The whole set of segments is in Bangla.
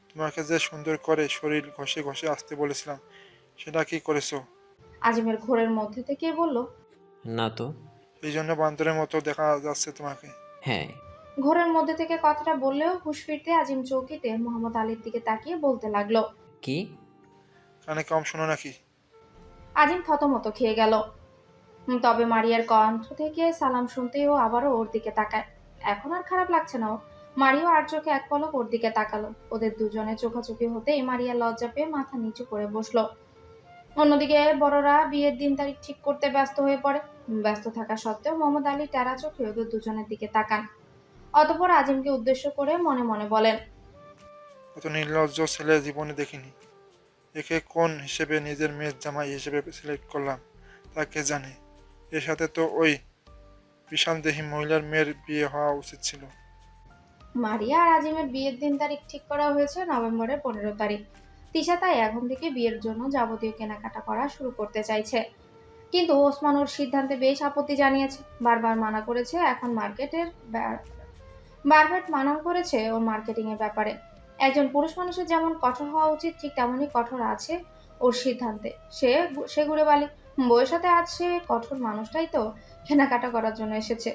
তোমাকে যে সুন্দর করে শরীর ঘষে ঘষে আসতে বলেছিলাম, সেটা কি করেছো? আজিমের ঘোরের মধ্যে থেকে বলল। না তো। এই জন্য বান্দরের মতো দেখা যাচ্ছে তোমাকে। হ্যাঁ। ঘোরের মধ্যে থেকে কথাটা বললেও হুঁশ ফিরতে আজিম চৌকিতে মোহাম্মদ আলীর দিকে তাকিয়ে বলতে লাগলো। কি? কানে কম শোনো নাকি? আজিম থতমত খেয়ে গেল। তবে মারিয়ার কণ্ঠ থেকে সালাম শুনতেই ও আবারও ওর দিকে তাকায়। এখন আর খারাপ লাগছে না ওর। মারিও আর চোখে এক পলক ওর দিকে তাকালো। ওদের দুজনে চোখাচোখি হতেই মারিয়া লজ্জা পেয়ে মাথা নিচু করে বসলো। অন্যদিকে বড়রা বিয়ের দিন তারিখ ঠিক করতে ব্যস্ত হয়ে পড়ে। ব্যস্ত থাকা সত্ত্বেও মোহাম্মদ আলী টেরা চোখে ওদের দুজনের দিকে তাকান। অতঃপর আজিমকে উদ্দেশ্য করে মনে মনে বলেন। অত নির্লজ্জ ছেলে জীবনে দেখিনি। একে কোন হিসেবে নিজের মেয়ের জামাই হিসেবে সিলেক্ট করলাম তা কে জানে। এর সাথে তো ওই বিশালদেহী মহিলার মেয়ের বিয়ে হওয়া উচিত ছিল। মারিয়া আর আজিমের বিয়ের দিন তারিখ ঠিক করা হয়েছে নভেম্বরের 15 তারিখ। তিশা তাই এখন থেকে বিয়ের জন্য যাবতীয় কেনাকাটা করা শুরু করতে চাইছে। কিন্তু ওসমান ওর সিদ্ধান্তে বেশ আপত্তি জানিয়েছে। বারবার মানা করেছে এখন মার্কেটের বারবার মানা করেছে ওর মার্কেটিং এর ব্যাপারে। একজন পুরুষ মানুষের যেমন কঠোর হওয়া উচিত ঠিক তেমনই কঠোর আছে ওর সিদ্ধান্তে। সে ঘুরে বালি বউয়ের সাথে আজ সে কঠোর মানুষটাই তো কেনাকাটা করার জন্য এসেছে।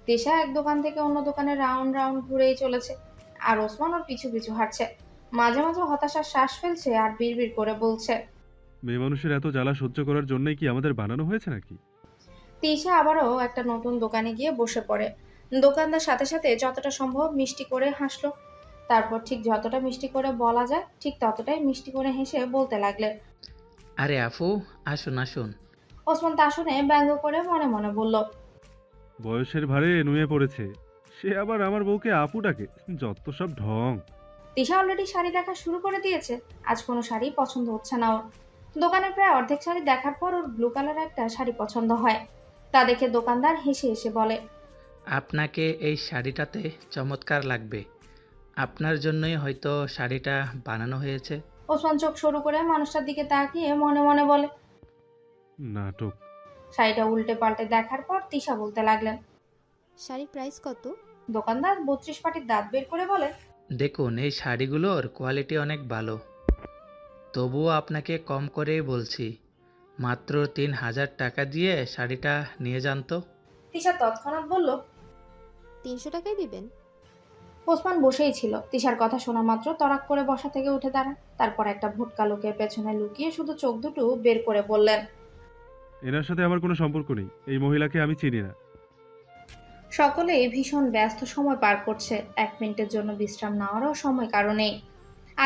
তিশা এক দোকান থেকে অন্য দোকানে রাউন্ড রাউন্ড ঘুরেই চলেছে, আর ওসমান ওর পিছু পিছু হাঁটছে। মাঝে মাঝে হতাশার শ্বাস ফেলছে আর বিড়বিড় করে বলছে। মেয়ে মানুষের এত জ্বালা সহ্য করার জন্যই কি আমাদের বানানো হয়েছে নাকি? তিশা আবারও একটা নতুন দোকানে গিয়ে বসে পড়ে। দোকানদার সাথে সাথে যতটা সম্ভব মিষ্টি করে হাসলো। তারপর ঠিক যতটা মিষ্টি করে বলা যায় ঠিক ততটাই মিষ্টি করে হেসে বলতে লাগলেন। আরে আফু, আসুন আসুন। ওসমান তা শুনে ব্যঙ্গ করে মনে মনে বলল। বয়সের ভারে নুয়ে পড়েছে, সে আবার আমার বউকে আপু ডাকে। যত সব ঢং। তিশা অলরেডি শাড়ি দেখা শুরু করে দিয়েছে। আজ কোনো শাড়ি পছন্দ হচ্ছে না ওর। দোকানের প্রায় অর্ধেক শাড়ি দেখার পর ওর ব্লু কালার একটা শাড়ি পছন্দ হয়। তা দেখে দোকানদার হেসে হেসে বলে। আপনাকে এই শাড়িটাতে চমৎকার লাগবে। আপনার জন্যই হয়তো শাড়িটা বানানো হয়েছে। ওসমান চোখ সরু করে মানুষটার দিকে তাকিয়ে মনে মনে বলে। নাটক। শাড়িটা উল্টে পাল্টে দেখার পর তিশা বলতে লাগলেন। শাড়ির প্রাইস কত? দোকানদার 32 পাটির দাঁত বের করে বলে। দেখুন, এই শাড়িগুলোর কোয়ালিটি অনেক ভালো, তবুও আপনাকে কম করেই বলছি। মাত্র 3000 টাকা দিয়ে শাড়িটা নিয়ে যান তো। তিশা তৎক্ষণাৎ বলল। 300 টাকায় দিবেন? ওসমান বসেই ছিল। তিশার কথা শোনা মাত্র তড়াক করে বসা থেকে উঠে দাঁড়ান। তারপর একটা ভোটকা লোকের পেছনে লুকিয়ে শুধু চোখ দুটো বের করে বললেন। এনার সাথে আমার কোনো সম্পর্ক নেই, এই মহিলাকে আমি চিনি না। সকলেই ভীষণ ব্যস্ত সময় পার করছে। 1 মিনিটের জন্য বিশ্রাম নেওয়ারও সময় কারণেই।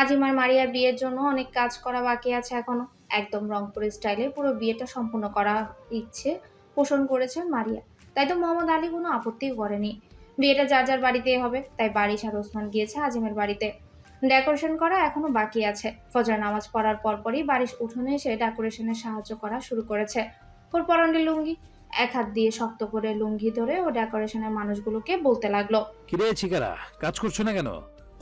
আজিমার মারিয়ার বিয়ের জন্য অনেক কাজ করা বাকি আছে এখনো। একদম রংপুর স্টাইলে পুরো বিয়েটা সম্পূর্ণ করা ইচ্ছে পোষণ করেছে মারিয়া। তাই তো মোহাম্মদ আলী কোনো আপত্তিও করেনি। বিয়েটা যার যার বাড়িতেই হবে, তাই বারিশ আর ওসমান গিয়েছে আজিমের বাড়িতে। ডেকোরেশন করা এখনো বাকি আছে। ফজর নামাজ পড়ার পরপরই বারিশ উঠোনে এসে ডেকোরেশনে সাহায্য করা শুরু করেছে। ওর পরনে লুঙ্গি, এক হাত দিয়ে শক্ত করে লুঙ্গি ধরে ও ডেকোরেশনের মানুষগুলোকে বলতে লাগলো। কিরে চিকারা, কাজ করছো না কেন?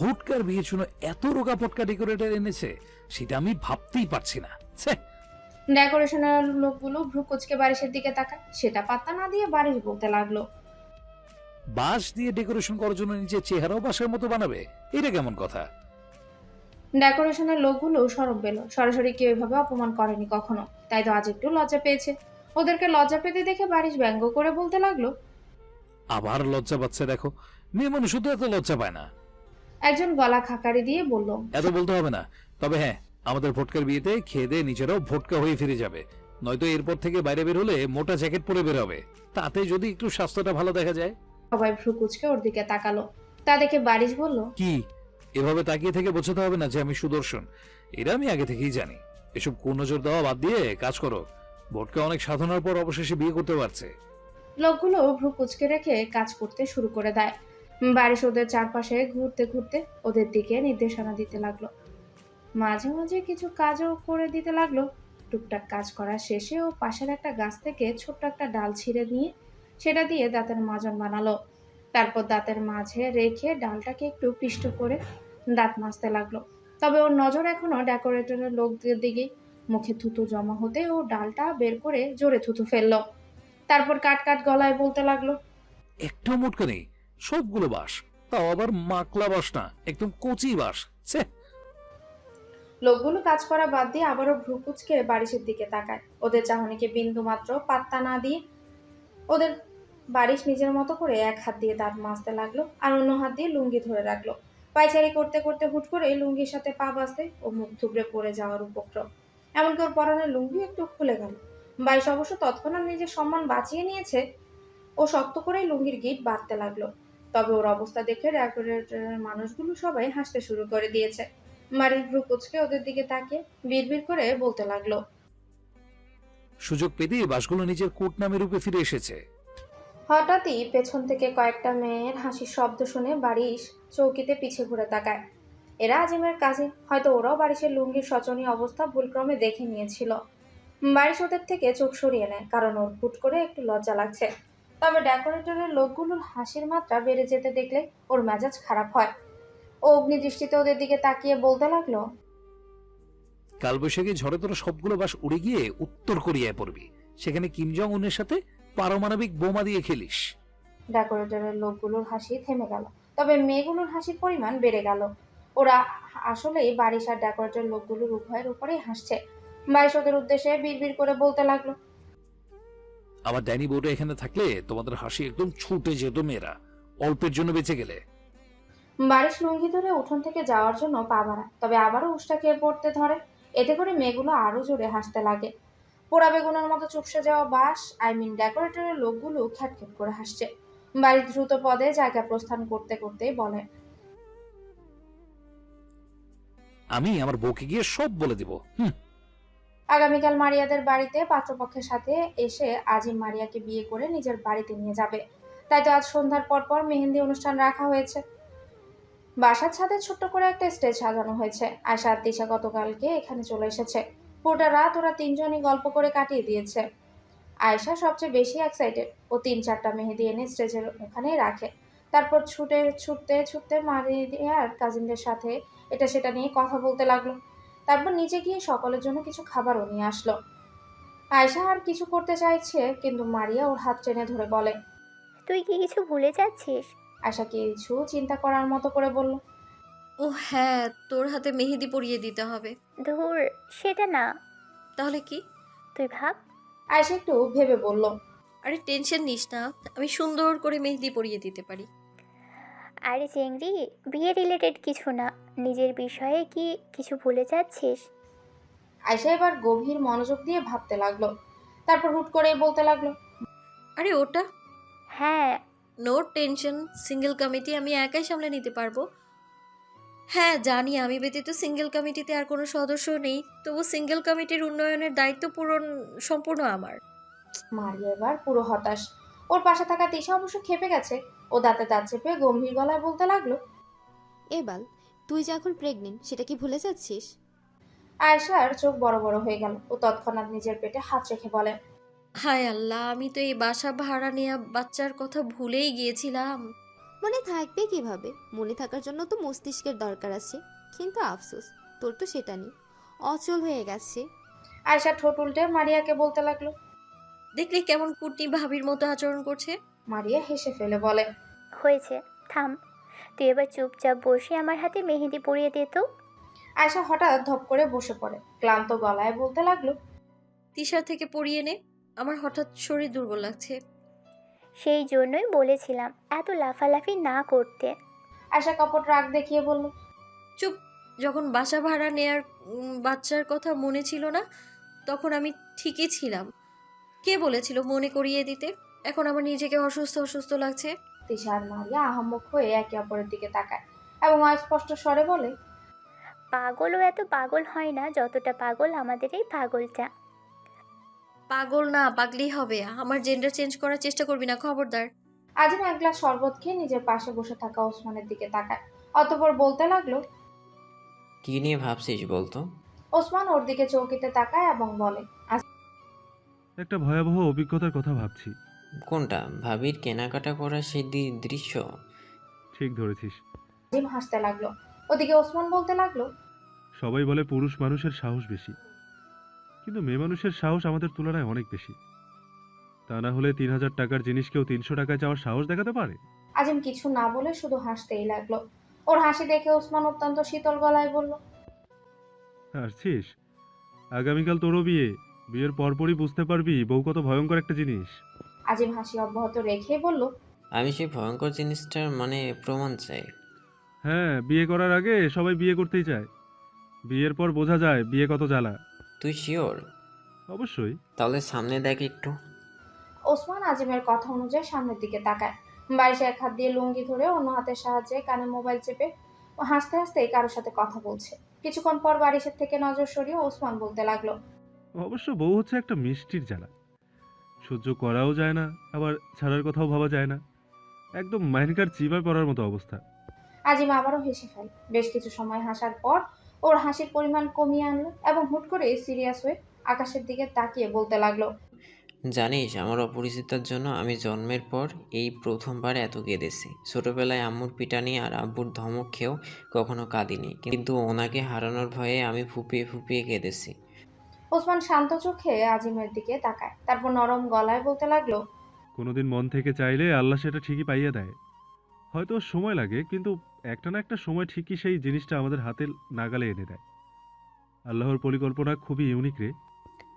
হুটকার বিয়ে শুনো এত রোগা পটকা ডেকোরেটর এনেছে, সেটা আমি ভাবতেই পারছি না। ছ্যা। ডেকোরেশনের লোকগুলো ভ্রু কুচকে বারিশের দিকে তাকায়। সেটা পাত্তা না দিয়ে বারিশ বলতে লাগলো। বাঁশ দিয়ে ডেকোরেশন করার জন্য নিজের চেহারাও বাঁশের মতো বানাবে? এটা কেমন কথা? ডেকোরেশনের লোকগুলো সরব পেল। সরাসরি কেউ এভাবে অপমান করেনি কখনো, তাই তো আজ একটু লজ্জা পেয়েছে। ওদেরকে লজ্জা পেতে দেখে বারিশ ব্যঙ্গ করে বলতে লাগলো। আবার লজ্জা পাচ্ছে দেখো। মেয়ে মানুষ তো এত লজ্জা পায় না। একজন গলা খাকারি দিয়ে বলল। এত বলতে হবে না। তবে হ্যাঁ, আমাদের ভোটকার বিয়েতে খেয়ে দিয়ে নিজেরাও ভোটকা হয়ে ফিরে যাবে। নয়তো এরপর থেকে বাইরে বের হলে মোটা জ্যাকেট পরে বের হবে। তাতে যদি একটু স্বাস্থ্যটা ভালো দেখা যায়। সবাই ভ্রু কুচকে ওর দিকে তাকালো। তা দেখে বারিশ বলল। কি, এভাবে তাকিয়ে থেকে বোঝাতে হবে না যে আমি সুদর্শন। এটা আমি আগে থেকেই জানি। এসব কোন নজর দেওয়া বাদ দিয়ে কাজ করো। ভোটকা অনেক সাধনার পর অবশেষে বিয়ে করতে পারছে। লোকগুলো ভ্রু কুচকে রেখে কাজ করতে শুরু করে দেয়। বারিশ ওদের চারপাশে ঘুরতে ঘুরতে ওদের দিকে নির্দেশনা দিতে লাগলো। মাঝে মাঝে কিছু কাজও করে দিতে লাগলো। টুকটাক কাজ করা শেষে ও পাশের একটা গাছ থেকে ছোট্ট একটা ডাল ছিঁড়ে নিয়ে সেটা দিয়ে দাঁতের মাজন বানালো। তারপর দাঁতের মাঝে রেখে ডালটাকে একটু পিষ্ট করে দাঁত মাজতে লাগলো। তবে ওর নজর এখনো ডেকোরেটরের লোকদের দিকে। মুখে থুতু জমা হতে ও ডালটা বের করে জোরে থুতু ফেললো। তারপর কাট কাট গলায় বলতে লাগলো। একটাও মোটকা নেই, সবগুলো বাঁশ। তাও আবার মাকলা বাঁশ না, একদম কচি বাঁশ। ছ্যা। লোকগুলো কাজ করা বাদ দিয়ে আবারও ভ্রু কুঁচকে বারিশের দিকে তাকায়। ওদের চাহনিকে বিন্দু মাত্র পাত্তা না দিয়ে ওদের বারিশ নিজের মতো করে এক হাত দিয়ে দাঁত মাজতে লাগলো আর অন্য হাত দিয়ে লুঙ্গি ধরে রাখলো। পায়চারি করতে করতে হুট করে লুঙ্গির সাথে পা বাঁচতে ও মুখ থুবড়ে পড়ে যাওয়ার উপক্রম। এমনকি ওর পরনের লুঙ্গি একটু খুলে গেল। বারিশ অবশ্য তৎক্ষণাৎ নিজের সম্মান বাঁচিয়ে নিয়েছে। ও শক্ত করেই লুঙ্গির গিট বাঁধতে লাগলো। তবে ওর অবস্থা দেখে ডেকোরেটরের মানুষগুলো সবাই হাসতে শুরু করে দিয়েছে। বাড়ির ভ্রু কুঁচকে ওদের দিকে তাকিয়ে বিড়বিড় করে বলতে লাগলো, সুযোগ পেতেই বাসগুলো নিজের কোট নামে রূপে ফিরে এসেছে। হঠাৎই পেছন থেকে কয়েকটা মেয়ের হাসির শব্দ শুনে বারিশ চৌকিতে পিছে ঘুরে তাকায়। এরা আজিমের কাজে, হয়তো ওরাও বারিশের লুঙ্গির শোচনীয় অবস্থা ভুলক্রমে দেখে নিয়েছিল। বারিশ ওদের থেকে চোখ সরিয়ে নেয়, কারণ ওর হুট করে একটু লজ্জা লাগছে। তবে ডেকোরেটরের লোকগুলোর হাসির মাত্রা বেড়ে যেতে দেখলে ওর মেজাজ খারাপ হয়। ও অগ্নিদৃষ্টিতে ওদের দিকে তাকিয়ে বলতে লাগলো, কালবৈশাখী ঝড়ে তোরা সবগুলো বাস উড়ে গিয়ে উত্তর কোরিয়ায় পড়বি, সেখানে কিম জং উনের সাথে পারমাণবিক বোমা দিয়ে খেলিস। ডেকোরেটরের লোকগুলোর হাসি থেমে গেল, তবে মেয়েগুলোর হাসির পরিমাণ বেড়ে গেল। ওরা আসলেই বারিশ আর ডেকোরেটর লোকগুলোর উভয়ের উপরেই হাসছে। বারিশ ওদের উদ্দেশ্যে বিড়বিড় করে বলতে লাগলো, আমার ড্যানি বউটা এখানে থাকলে তোমাদের হাসি একদম ছুটে যেত মেয়েরা, অল্পের জন্য বেঁচে গেলে। বারিশ লুঙ্গি ধরে উঠোন থেকে যাওয়ার জন্য পা বাড়ায়, তবে আবারও উষ্টা খেয়ে পড়তে ধরে। এতে করে মেয়েগুলো আরো জোরে হাসতে লাগে। পোড়া বেগুনের মতো চুপসে যাওয়া ডেকোরেটরের লোকগুলো খ্যাটখ্যাট করে হাসছে। বাড়ি দ্রুত পদে জায়গা প্রস্থান করতে করতেই বলে, আমি আমার বউকে গিয়ে সব বলে দিব। আগামীকাল মারিয়াদের বাড়িতে পাত্রপক্ষের সাথে এসে আজিম মারিয়াকে বিয়ে করে নিজের বাড়িতে নিয়ে যাবে। তাই তো আজ সন্ধ্যার পর মেহেন্দি অনুষ্ঠান রাখা হয়েছে। বাসার ছাদে ছোট্ট করে একটা স্টেজ সাজানো হয়েছে। আয়শা আর তিশা গতকালকে এখানে চলে এসেছে। পুরোটা রাত ওরা তিনজনই গল্প করে কাটিয়ে দিয়েছে। আয়শা সবচেয়ে বেশি এক্সাইটেড। ও 3-4টা মেহেদি এনে স্টেজের ওখানেই রাখে। তারপর ছুটতে ছুটতে মারিয়ার কাজিনদের সাথে এটা সেটা নিয়ে কথা বলতে লাগলো। তারপর নিচে গিয়ে সকলের জন্য কিছু খাবারও নিয়ে আসলো। আয়শা আর কিছু করতে চাইছে, কিন্তু মারিয়া ওর হাত টেনে ধরে বলে, তুই কি কিছু ভুলে যাচ্ছিস? আয়শা কিছু চিন্তা করার মতো করে বলল, ও হ্যাঁ, তোর হাতে মেহেদি পরিয়ে দিতে হবে। ধুর, সেটা না। তাহলে কি? তুই ভাব। আয়শা একটু ভেবে বলল, আরে টেনশন নিস না, আমি সুন্দর করে মেহেদি পরিয়ে দিতে পারি। আরে চেংড়ি, বিয়ে রিলেটেড কিছু না, নিজের বিষয়ে কি কিছু ভুলে যাচ্ছিস? আয়শা এবার গভীর মনোযোগ দিয়ে ভাবতে লাগলো। তারপর হুট করেই বলতে লাগলো, আরে ওটা হ্যাঁ। নো টেনশন, সিঙ্গেল কমিটি আমি একাই সামলে নিতে পারবো। হ্যাঁ জানি, আমি ব্যতীত সিঙ্গেল কমিটিতে আর কোনো সদস্য নেই, তবু সিঙ্গেল কমিটির উন্নয়নের দায়িত্ব সম্পূর্ণ আমার। মারিয়া এবার পুরো হতাশ। ওর পাশে থাকা তিশা অবশ্য খেপে গেছে। ও দাঁতে দাঁত চেপে গম্ভীর গলায় বলতে লাগলো, এবার তুই যে এখন প্রেগনেন্ট সেটা কি ভুলে যাচ্ছিস? আয়শার চোখ বড় বড় হয়ে গেল। ও তৎক্ষণাৎ নিজের পেটে হাত রেখে বলে, হায় আল্লাহ, আমি তো এই বাসা ভাড়া নেওয়া বাচ্চার কথা ভুলেই গিয়েছিলাম। মনে থাকবে কিভাবে? মনে থাকার জন্য তো মস্তিষ্কের দরকার আছে, কিন্তু আফসোস তোর তো সেটা নেই, অচল হয়ে গেছে। আয়শা ঠোঁট উল্টে মারিয়াকে বলতে লাগলো। দেখলে কেমন কুটনি ভাবির মতো আচরণ করছে। মারিয়া হেসে ফেলে বলে, হয়েছে, থাম। তুই এবার চুপচাপ বসে আমার হাতে মেহেদি পরিয়ে দে তো। আয়শা হঠাৎ ধপ করে বসে পড়ে। ক্লান্ত গলায় বলতে লাগলো, তিশার থেকে পরিয়ে নে, আমার হঠাৎ শরীর দুর্বল লাগছে। সেই জন্যই বলেছিলাম এত লাফালাফি না করতে। আয়শা কপট রাগ দেখিয়ে বলল, চুপ, যখন বাসা ভাড়া নেয়ার বাচ্চার কথা মনে ছিল না, তখন আমি ঠিকই ছিলাম। কে বলেছিল মনে করিয়ে দিতে? এখন আমার নিজেকে অসুস্থ অসুস্থ লাগছে। তিশা আর মারিয়া আহাম্মক হয়ে একে অপরের দিকে তাকায় এবং অস্পষ্ট স্বরে বলে, পাগলও এত পাগল হয় না যতটা পাগল আমাদের এই পাগলটা। পাগল না, পাগলি হবে। আমার জেন্ডার চেঞ্জ করার চেষ্টা করবি না, খবরদার। আজিম এক গ্লাস শরবত খেয়ে নিজের পাশে বসে থাকা ওসমানের দিকে তাকায়। অতঃপর বলতে লাগলো, কি নিয়ে ভাবছিস বলতো? ওসমান ওর দিকে চৌকিতে তাকায় এবং বলে, একটা ভয়াবহ অভিজ্ঞতার কথা ভাবছি। কোনটা? ভাবির কেনাকাটা করা সেই দৃশ্য? ঠিক ধরেছিস। আজিম হাসতে লাগলো। ওদিকে ওসমান বলতে লাগলো, সবাই বলে পুরুষ মানুষের সাহস বেশি, কিন্তু মেয়ে মানুষের সাহস আমাদের তুলনায় অনেক বেশি। তা না হলে 3000 টাকার জিনিস কেউ 300 টাকায় যাওয়ার সাহস দেখাতে পারে? আজিম কিছু না বলে শুধু হাসতেই লাগলো। ওর হাসি দেখে ওসমান অত্যন্ত শীতল গলায় বলল, আসছিস? আগামীকাল তোরও বিয়ে। বিয়ের পরপরই বুঝতে পারবি বউ কত ভয়ঙ্কর একটা জিনিস। আজিম হাসি অব্যাহত রেখে বলল, আমি সেই ভয়ঙ্কর জিনিসটার মানে প্রমাণ চাই। হ্যাঁ, বিয়ে করার আগে সবাই বিয়ে করতেই চায়। বিয়ের পর বোঝা যায় বিয়ে কত জ্বালা। তুই শিওর? অবশ্যই। তাহলে সামনে দেখ একটু। ওসমান আজিমের কথা অনুযায়ী সামনের দিকে তাকায়। বারিশ এক হাত দিয়ে লুঙ্গি ধরে অন্য হাতের সাহায্যে কানে মোবাইল চেপে ও হাসতে হাসতে কারোর সাথে কথা বলছে। কিছুক্ষণ পর বারিশের থেকে নজর সরিয়ে ওসমান বলতে লাগলো, অবশ্য বউ হচ্ছে একটা মিষ্টির জ্বালা। সহ্য করাও যায় না, আবার ছাড়ার কথাও ভাবা যায় না। একদম মাইনকার চিবায় পড়ার মতো অবস্থা। আজিম আবারও হেসে ফেলে। বেশ কিছু সময় হাসার পর ওর হাসির পরিমাণ কমিয়ে আনলো এবং হুট করে সিরিয়াস হয়ে আকাশের দিকে তাকিয়ে বলতে লাগলো, জানিস, আমার অপরিচিতার জন্য আমি জন্মের পর এই প্রথমবার এত কেঁদেছি। ছোটবেলায় আম্মুর পিটানি আর আব্বুর ধমক খেয়েও কখনো কাঁদিনি, কিন্তু ওনাকে হারানোর ভয়ে আমি ফুপিয়ে ফুপিয়ে কেঁদেছি। ওসমান শান্ত চোখে আজিমের দিকে তাকায়, তারপর নরম গলায় বলতে লাগলো, কোনোদিন মন থেকে চাইলে আল্লাহ সেটা ঠিকই পাইয়ে দেয়। হয়তো সময় লাগে, কিন্তু একটা না একটা সময় ঠিকই সেই জিনিসটা আমাদের হাতে নাগালে এনে দেয়। আল্লাহর পরিকল্পনা খুবই ইউনিক রে।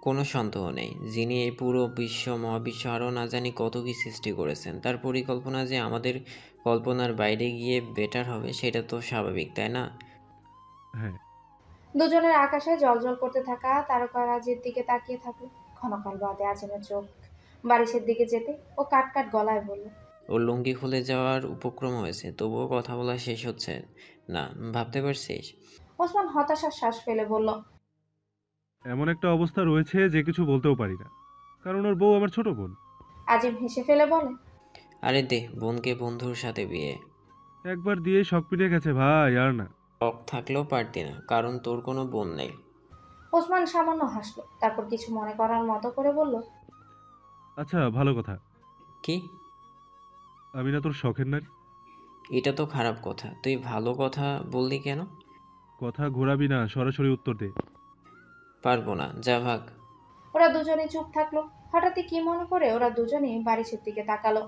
কোনো সন্দেহ নেই, যিনি এই পুরো বিশ্ব মহাবিশ্ব আরও না জানি কত কি সৃষ্টি করেছেন, তার পরিকল্পনা যে আমাদের কল্পনার বাইরে গিয়ে বেটার হবে সেটা তো স্বাভাবিক, তাই না? হ্যাঁ। দুজনের আকাশে জ্বলজ্বল করতে থাকা তারকারাজির দিকে তাকিয়ে থাকলো। ক্ষণকাল বাদে আজিমের চোখ বারিশের দিকে যেতে ও কাট কাট গলায় বলল, ওর লুঙ্গি খুলে যাওয়ার উপক্রম হয়েছে, তবুও কথা বলা শেষ হচ্ছে না, ভাবতে পারছিস? ওসমান হতাশার শ্বাস ফেলে বলল, এমন একটা অবস্থা রয়েছে যে কিছু বলতেও পারি না, কারণ ওর বউ আমার ছোট বোন। আজিম হেসে ফেলে বলে, আরে দে, বোনকে বন্ধুর সাথে বিয়ে। একবার দিয়েই শখ পিটে গেছে ভাই, আর না। শখ থাকলেও পারতি না, কারণ তোর কোনো বোন নেই। ওসমান সামান্য হাসলো, তারপর কিছু মনে করার মতো করে বলল, আচ্ছা, ভালো কথা। কি? আমি না তোর শখের নারী? এটা তো খারাপ কথা, তুই ভালো কথা বললি কেন? কথা ঘোরাবি না, সরাসরি উত্তর দে। পারবো না, যা ভাগ। ওরা দুজনেই চুপ থাকলো। হঠাৎই কি মনে করে ওরা দুজনেই বারিশের দিকে তাকালো।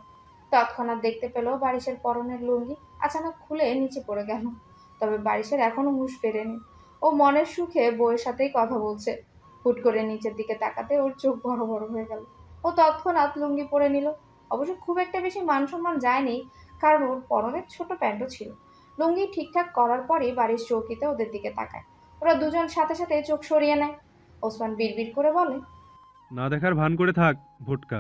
তৎক্ষণাৎ দেখতে পেল বারিশের পরনের লুঙ্গি আচানক খুলে নিচে পড়ে গেল। তবে বারিশের এখনো হুঁশ ফেরেনি। ও মনের সুখে বউয়ের সাথেই কথা বলছে। হুট করে নিচের দিকে তাকাতে ওর চোখ বড় বড় হয়ে গেল। ও তৎক্ষণাৎ লুঙ্গি পরে নিল। অবশ্য খুব একটা বেশি মান সম্মান যায়নি, কারণ ওর পরনের ছোট প্যান্টও ছিল। লুঙ্গি ঠিকঠাক করার পরই বারিশ চৌকিতে ওদের দিকে তাকায়। ওরা দুজন সাথে সাথে চোখ সরিয়ে নেয়। ওসমান বিড়বিড় করে বলে, না দেখার ভান করে থাক, ভোটকা।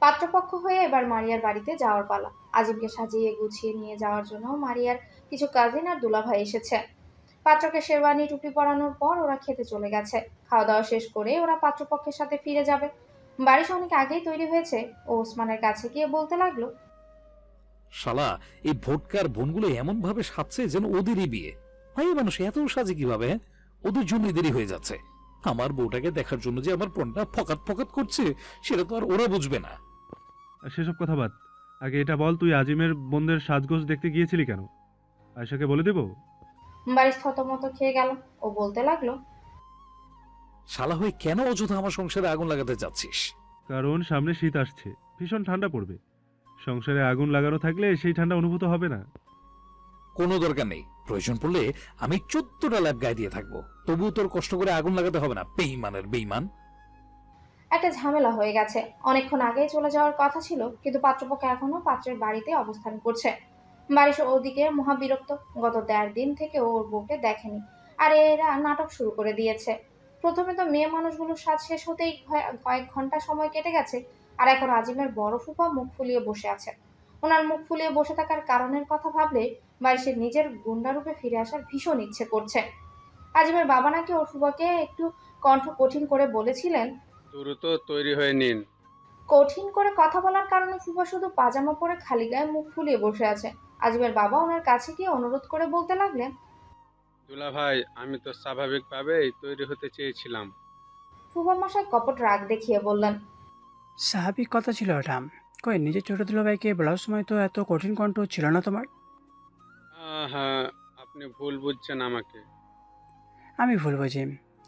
পাত্রপক্ষ হয়ে এবার মারিয়ার বাড়িতে যাওয়ার পালা। আজিমকে সাজিয়ে গুছিয়ে নিয়ে যাওয়ার জন্য মারিয়ার কিছু কাজিন আর দুলাভাই এসেছে। পাত্রকে শেরওয়ানি টুপি পরানোর পর ওরা খেতে চলে গেছে। খাওয়া দাওয়া শেষ করে ওরা পাত্রপক্ষের সাথে ফিরে যাবে। বারিশ অনেক আগেই তৈরি হয়েছে। ও ওসমানের কাছে গিয়ে বলতে লাগলো, শালা, এই ভোটকার বোনগুলো এমন ভাবে সাজছে যেন ওদেরই বিয়ে। ভাই, মানুষ এত সাজে কিভাবে? হ্যাঁ? ওদের জন্য দেরি হয়ে যাচ্ছে। আমার বউটাকে দেখার জন্য যে আমার প্রাণটা ফকাত ফকাত করছে, সেটা তো আর ওরা বুঝবে না। আর সেসব কথা বাদ, আগে এটা বল, তুই আজিমের বোনদের সাজগোজ দেখতে গিয়েছিলি কেন? আয়শাকে বলে দেবো? বারিশ থতমত খেয়ে গেল। ও বলতে লাগলো, শালা হয়ে কেন অযথা আমার সংসারে আগুন লাগাতে যাচ্ছিস? কারণ সামনে শীত আসছে, ভীষণ ঠান্ডা পড়বে। সংসারে আগুন লাগানো থাকলে সেই ঠান্ডা অনুভূত হবে না। কোনো দরকার নেই, প্রয়োজন পড়লে আমি 14টা ল্যাব গায়ে দিয়ে থাকবো, তবুও তোর কষ্ট করে আগুন লাগাতে হবে না। বেঈমানের বেঈমান। একটা ঝামেলা হয়ে গেছে। অনেকক্ষণ আগেই চলে যাওয়ার কথা ছিল, কিন্তু পাত্রপক্ষ এখনো পাত্রের বাড়িতে অবস্থান করছে। বারিশ ওদিকে মহাবিরক্ত। গত 1.5 দিন থেকে ওর বউকে দেখেনি, আর এরা নাটক শুরু করে দিয়েছে। প্রথমে তো মেয়ে মানুষগুলোর সাজ শেষ হতেই কয়েক ঘন্টা সময় কেটে গেছে, আর এখন আজিমের বড় ফুফা মুখ ফুলিয়ে বসে আছে। ওনার মুখ ফুলিয়ে বসে থাকার কারণের কথা ভাবলে বারিশের নিজের গুন্ডারূপে ফিরে আসার ভীষণ ইচ্ছে করছে। আজিমের বাবা নাকি ওর ফুফাকে একটু কণ্ঠ কঠিন করে বলেছিলেন, দ্রুত তৈরি হয়ে নিন। কঠিন করে কথা বলার কারণে ফুফা শুধু পাজামা পরে খালি গায়ে মুখ ফুলিয়ে বসে আছে। আজিমের বাবা ওনার কাছে গিয়ে অনুরোধ করে বলতে লাগলেন, দুলা ভাই, আমি তো স্বাভাবিকভাবেই তৈরি হতে চেয়েছিলাম। ফুফা মশাই কপট রাগ দেখিয়ে বললেন, স্বাভাবিক কথা ছিল ওটা। কই, নিজের ছোট দুলাভাইকে বলার সময় তো এত কঠিন কণ্ঠ ছিল না তোমার। হ্যাঁ, আপনি ভুল বুঝছেন আমাকে। আমি ভুল বুঝি।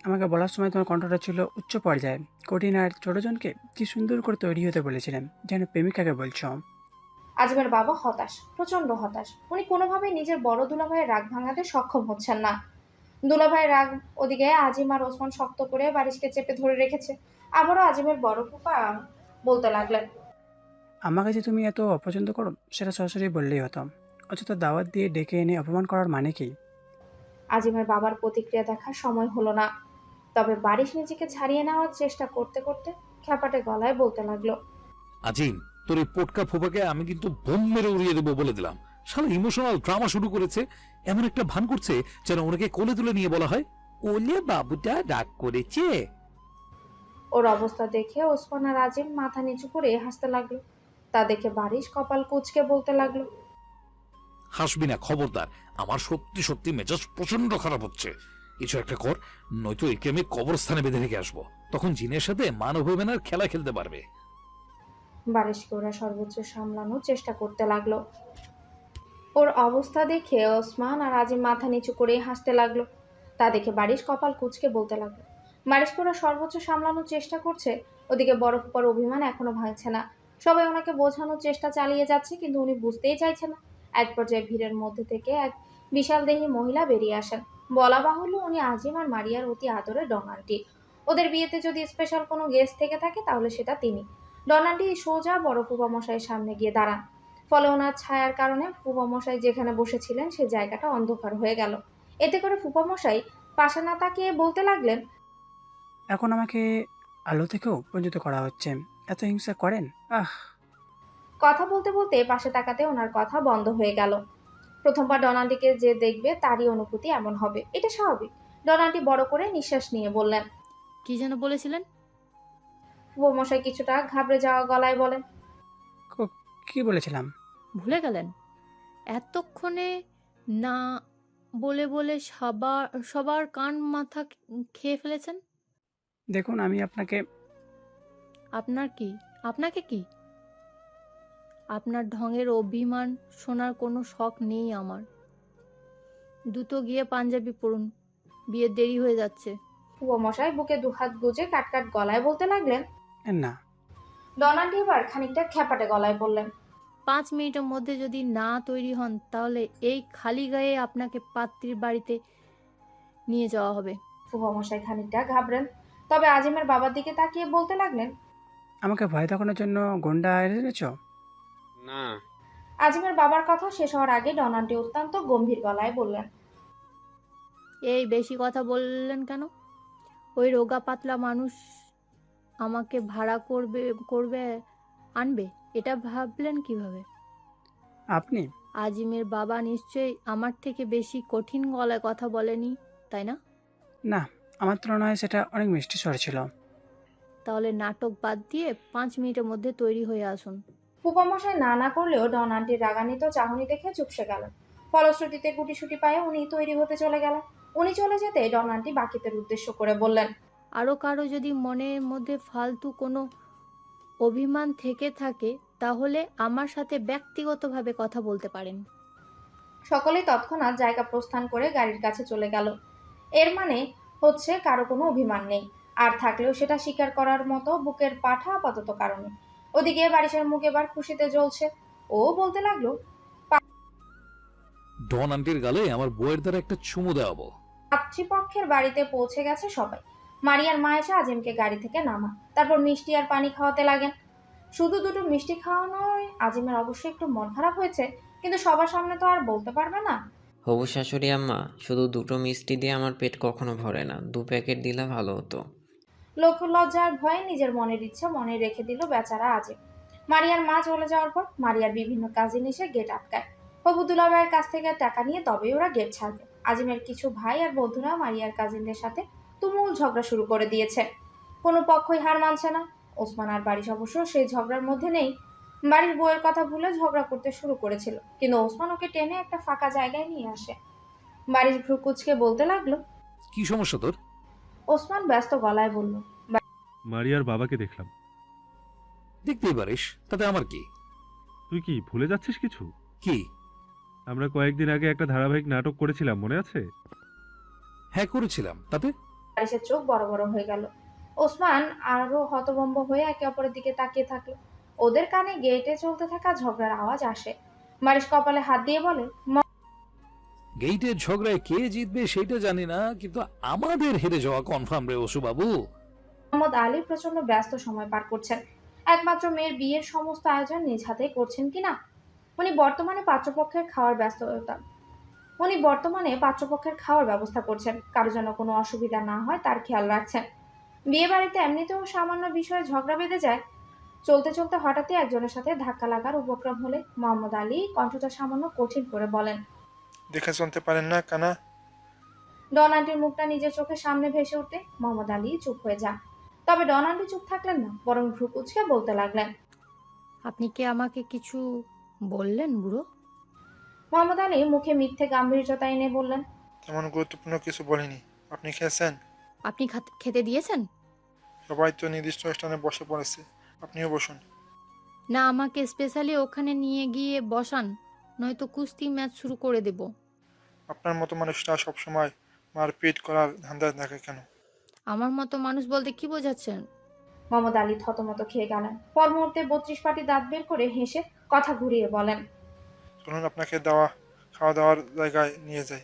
আমাকে বলার সময় তোমার কণ্ঠটা ছিল উচ্চ পর্যায়ে, কঠিন, আর ছোটজনকে কি সুন্দর করে তৈরি হতে বলেছিলেন, যেন প্রেমিকাকে বলছো। আজিমের বাবা হতাশ, প্রচন্ড হতাশ। উনি কোনোভাবেই নিজের বড় দুলাভাইয়ের রাগ ভাঙাতে সক্ষম হচ্ছেন না। দুলাভাইয়ের রাগ ওদিকে আজিম আর ওসমান শক্ত করে বারিশকে চেপে ধরে রেখেছে। আবারও আজিমের বড় ফুপা বলতে লাগলেন, আমাকে যে তুমি এত অপছন্দ করো সেটা সরাসরি বললেই হতো। অযথা দাওয়াত দিয়ে ডেকে এনে অপমান করার মানে কি? আজিমের বাবার প্রতিক্রিয়া দেখার সময় হলো না। তবে বারিশ নিজেকে ছাড়িয়ে নেওয়ার চেষ্টা করতে করতে খ্যাপাটে গলায় বলতে লাগলো, আজিম, তোর এই পোটকা ফোপাকে আমি কিন্তু বোম মেরে উড়িয়ে দেবো বলে দিলাম। শালা ইমোশনাল ড্রামা শুরু করেছে, এমন একটা ভান করছে যেন ওনাকে কোলে তুলে নিয়ে বলা হয় ওলে বাবুটা রাগ করেছে। ওর অবস্থা দেখে ওসমান আর আজিম মাথা নিচু করে হাসতে লাগলো। তা দেখে বারিশ কপাল কুঁচকে বলতে লাগলো, হাসবি না খবরদার, আমার সত্যি সত্যি মেজাজ প্রচন্ড খারাপ হচ্ছে। কিছু একটা কর, নয়তো একে আমি কবরস্থানে বেঁধে রেখে আসবো, তখন জিনের সাথে মানব অভিমানের খেলা খেলতে পারবে। বারিশকে ওরা সর্বোচ্চ সামলানোর চেষ্টা করতে লাগলো। ওর অবস্থা দেখে ওসমান আর আজিম মাথা নিচু করে হাসতে লাগলো। তা দেখে বারিশ কপাল কুঁচকে বলতে লাগলো, বারিশকে ওরা সর্বোচ্চ সামলানোর চেষ্টা করছে, ওদিকে বড় ফুপার অভিমান এখনো ভাঙছে না। সবাই ওনাকে বোঝানোর চেষ্টা চালিয়ে যাচ্ছে, কিন্তু উনি বুঝতেই চাইছে না। এক পর্যায়ে ভিড়ের মধ্যে থেকে এক বিশাল দেহী মহিলা বেরিয়ে আসেন। বলা বাহুল্য উনি আজিম আর মারিয়ার অতি আদরের ডন আন্টি। ওদের বিয়েতে যদি স্পেশাল কোনো গেস্ট থেকে থাকে তাহলে সেটা তিনি। ডন আন্টি সোজা বড় ফুপা মশাইয়ের সামনে গিয়ে দাঁড়ান। ফলে ওনার ছায়ার কারণে ফুপা মশাই যেখানে বসেছিলেন সেই জায়গাটা অন্ধকার হয়ে গেল। এতে করে ফুপা মশাই পাশে না তাকিয়ে বলতে লাগলেন, এখন আমাকে আলো থেকেও বঞ্চিত করা হচ্ছে। এত হিংসা করেন? আহ! কথা বলতে বলতে পাশে তাকাতে ওনার কথা বন্ধ হয়ে গেল। প্রথমবার ডনাল্ডিকে যে দেখবে তারই অনুভূতি এমন হবে, এটা স্বাভাবিক। ডনাল্ডি বড় করে নিঃশ্বাস নিয়ে বললেন, কি যেন বলেছিলেন? ফুপা মশাই কিছুটা ঘাবড়ে যাওয়া গলায় বলেন, কি বলেছিলাম? ভুলে গেলেন? এতক্ষণে না বলে বলে সবার সবার কান মাথা খেয়ে ফেলেছেন। দেখুন, আমি আপনাকে আপনার কি? আপনাকে কি? আপনার ঢঙের অভিমান শোনার কোনো শখ নেই আমার। দ্রুত গিয়ে পাঞ্জাবি পরুন, বিয়ের দেরি হয়ে যাচ্ছে। ফুপা মশাই বুকে দুহাত গুজে কাটকাট গলায় বলতে লাগলেন। না। ডনাল্ডি এবার খানিকটা খ্যাপাটে গলায় বললেন, 5 মিনিটের মধ্যে যদি না তৈরি হন তাহলে এই খালি গায়ে আপনাকে পাত্রীর বাড়িতে নিয়ে যাওয়া হবে। ফুপা মশাই খানিকটা ঘাবড়েন, তবে আজিমের বাবার দিকে তাকিয়ে বলতে লাগলেন, আমাকে ভয় দেখানোর জন্য গন্ডা এনেছ? না, আজিমের বাবার কথা শেষ হওয়ার আগে ডনাল্ডি অত্যন্ত গম্ভীর গলায় বললেন, এই বেশি কথা বললেন কেন? ওই রোগা পাতলা মানুষ আমাকে ভাড়া করবে করবে আনবে এটা ভাবলেন কিভাবে? আপনি? আজিমের বাবা নিশ্চয়ই আমার থেকে বেশি কঠিন গলায় কথা বলেনি, তাই না? না, আমার তুলনায় সেটা অনেক মিষ্টি স্বর ছিল। তাহলে নাটক বাদ দিয়ে 5 মিনিটের মধ্যে তৈরি হয়ে আসুন। ফুপা মশাই না না করলেও ডন আন্টির রাগান্বিত চাহনি দেখে চুপসে গেলেন। ফলশ্রুতিতে গুটিসুটি পায়ে উনি তৈরি হতে চলে গেলেন। উনি চলে যেতে ডন আন্টি বাকিদের উদ্দেশ্য করে বললেন, আরও কারো যদি মনের মধ্যে ফালতু কোনো অভিমান থেকে থাকে তাহলে আমার সাথে ব্যক্তিগতভাবে কথা বলতে পারেন। সকলেই তৎক্ষণাৎ জায়গা প্রস্থান করে গাড়ির কাছে চলে গেল। এর মানে হচ্ছে কারো কোনো অভিমান নেই, আর থাকলেও সেটা স্বীকার করার মতো বুকের পাঠা আপাতত কারণে। ওদিকে বারিশের মুখ এবার খুশিতে জ্বলছে। ও বলতে লাগলো, ডন আন্টির গালে আমার বউয়ের দ্বারা একটা চুমু দেওয়াবো। পাত্রীপক্ষের বাড়িতে পৌঁছে গেছে সবাই। মারিয়ার মা এসে আজিমকে গাড়ি থেকে নামা, তারপর মিষ্টি আর পানি খাওয়াতে লাগেন। শুধু দুটো মিষ্টি খাওয়ানোয় আজিমের অবশ্যই একটু মন খারাপ হয়েছে, কিন্তু সবার সামনে তো আর বলতে পারবে না। হবু শাশুড়ি আম্মা, শুধু 2টো মিষ্টি দিয়ে আমার পেট কখনো ভরে না, 2 প্যাকেট দিলে ভালো হতো। লোক লজ্জার ভয়ে নিজের মনের ইচ্ছা মনে রেখে দিল বেচারা আজিম। মারিয়ার মা চলে যাওয়ার পর মারিয়ার বিভিন্ন কাজিন এসে গেট আটকায়। হবু দুলাভাইয়ের কাছ থেকে টাকা নিয়ে তবেই ওরা গেট ছাড়বে। আজিমের কিছু ভাই আর বন্ধুরা মারিয়ার কাজিনদের সাথে তুমুল ঝগড়া শুরু করে দিয়েছে। কোনো পক্ষই হার মানছে না। ওসমান আর বারিশ অবশ্য সেই ঝগড়ার মধ্যে নেই। বাড়ির বউয়ের কথা ভুলে ঝগড়া করতে শুরু করেছিল, কিন্তু ওসমান ওকে টেনে একটা ফাঁকা জায়গায় নিয়ে আসে। বারিশ ভ্রু কুচকে বলতে লাগলো, কি সমস্যা তোর? ওসমান ব্যস্ত গলায় বলল, মারিয়ার বাবাকে দেখলাম। দেখতেই পারিস, তাতে আমার কি? তুই কি ভুলে যাচ্ছিস কিছু? কি? আমরা কয়েকদিন আগে একটা ধারাবাহিক নাটক করেছিলাম, মনে আছে? হ্যাঁ করেছিলাম, তাতে? বারিশের চোখ বড় বড় হয়ে গেল। ওসমান আরো হতভম্ব হয়ে একে অপরের দিকে তাকিয়ে থাকলো। ওদের কানে গেটে চলতে থাকা ঝগড়ার আওয়াজ আসে। বারিশ কপালে হাত দিয়ে বলে, গেইটের ঝগড়ায় কে জিতবে সেটা জানি না, কিন্তু আমাদের হেরে যাওয়া কনফার্ম রে অশু বাবু। মোহাম্মদ আলী প্রচন্ড ব্যস্ত সময় পার করছেন। একমাত্র মেয়ের বিয়ের সমস্ত আয়োজন নিজ হাতে করছেন কিনা। উনি বর্তমানে পাত্রপক্ষের খাওয়ার ব্যবস্থা করছেন, কারো যেন কোনো অসুবিধা না হয় তার খেয়াল রাখছেন। বিয়ে বাড়িতে এমনিতেও সামান্য বিষয়ে ঝগড়া বেঁধে যায়। চলতে চলতে হঠাৎই একজনের সাথে ধাক্কা লাগার উপক্রম হলে মোহাম্মদ আলী কণ্ঠটা সামান্য কঠিন করে বলেন, দেখে চলতে পারেন না কানা? ডন আন্টির মুখটা নিজের চোখের সামনে ভেসে উঠতে মোহাম্মদ আলী চুপ হয়ে যান। তবে ডন আন্টি চুপ থাকলেন না, বরং ভ্রু কুঁচকে বলতে লাগলেন, আপনি কি আমাকে কিছু বললেন বুড়ো? মোহাম্মদ আলী মুখে মিথ্যে গাম্ভীর্যতা এনে বললেন, তেমন গুরুত্বপূর্ণ কিছু বলিনি। আপনি খেয়েছেন? আপনি খেতে দিয়েছেন? সবাই তো নির্দিষ্ট স্থানে বসে পড়েছে, আপনিও বসুন। না, আমাকে স্পেশালি ওখানে নিয়ে গিয়ে বসান, নয়তো কুস্তি ম্যাচ শুরু করে দেব। আপনার মতো মানুষটা সবসময় মারপিট করার ধান্দায় থাকে কেন? আমার মতো মানুষ বলতে কি বোঝাচ্ছেন? মোহাম্মদ আলী থতমত খেয়ে গেলেন। পর মুহূর্তে 32 পাটি দাঁত বের করে হেসে কথা ঘুরিয়ে বলেন, চলুন আপনাকে খাওয়া দাওয়ার জায়গায় নিয়ে যাই।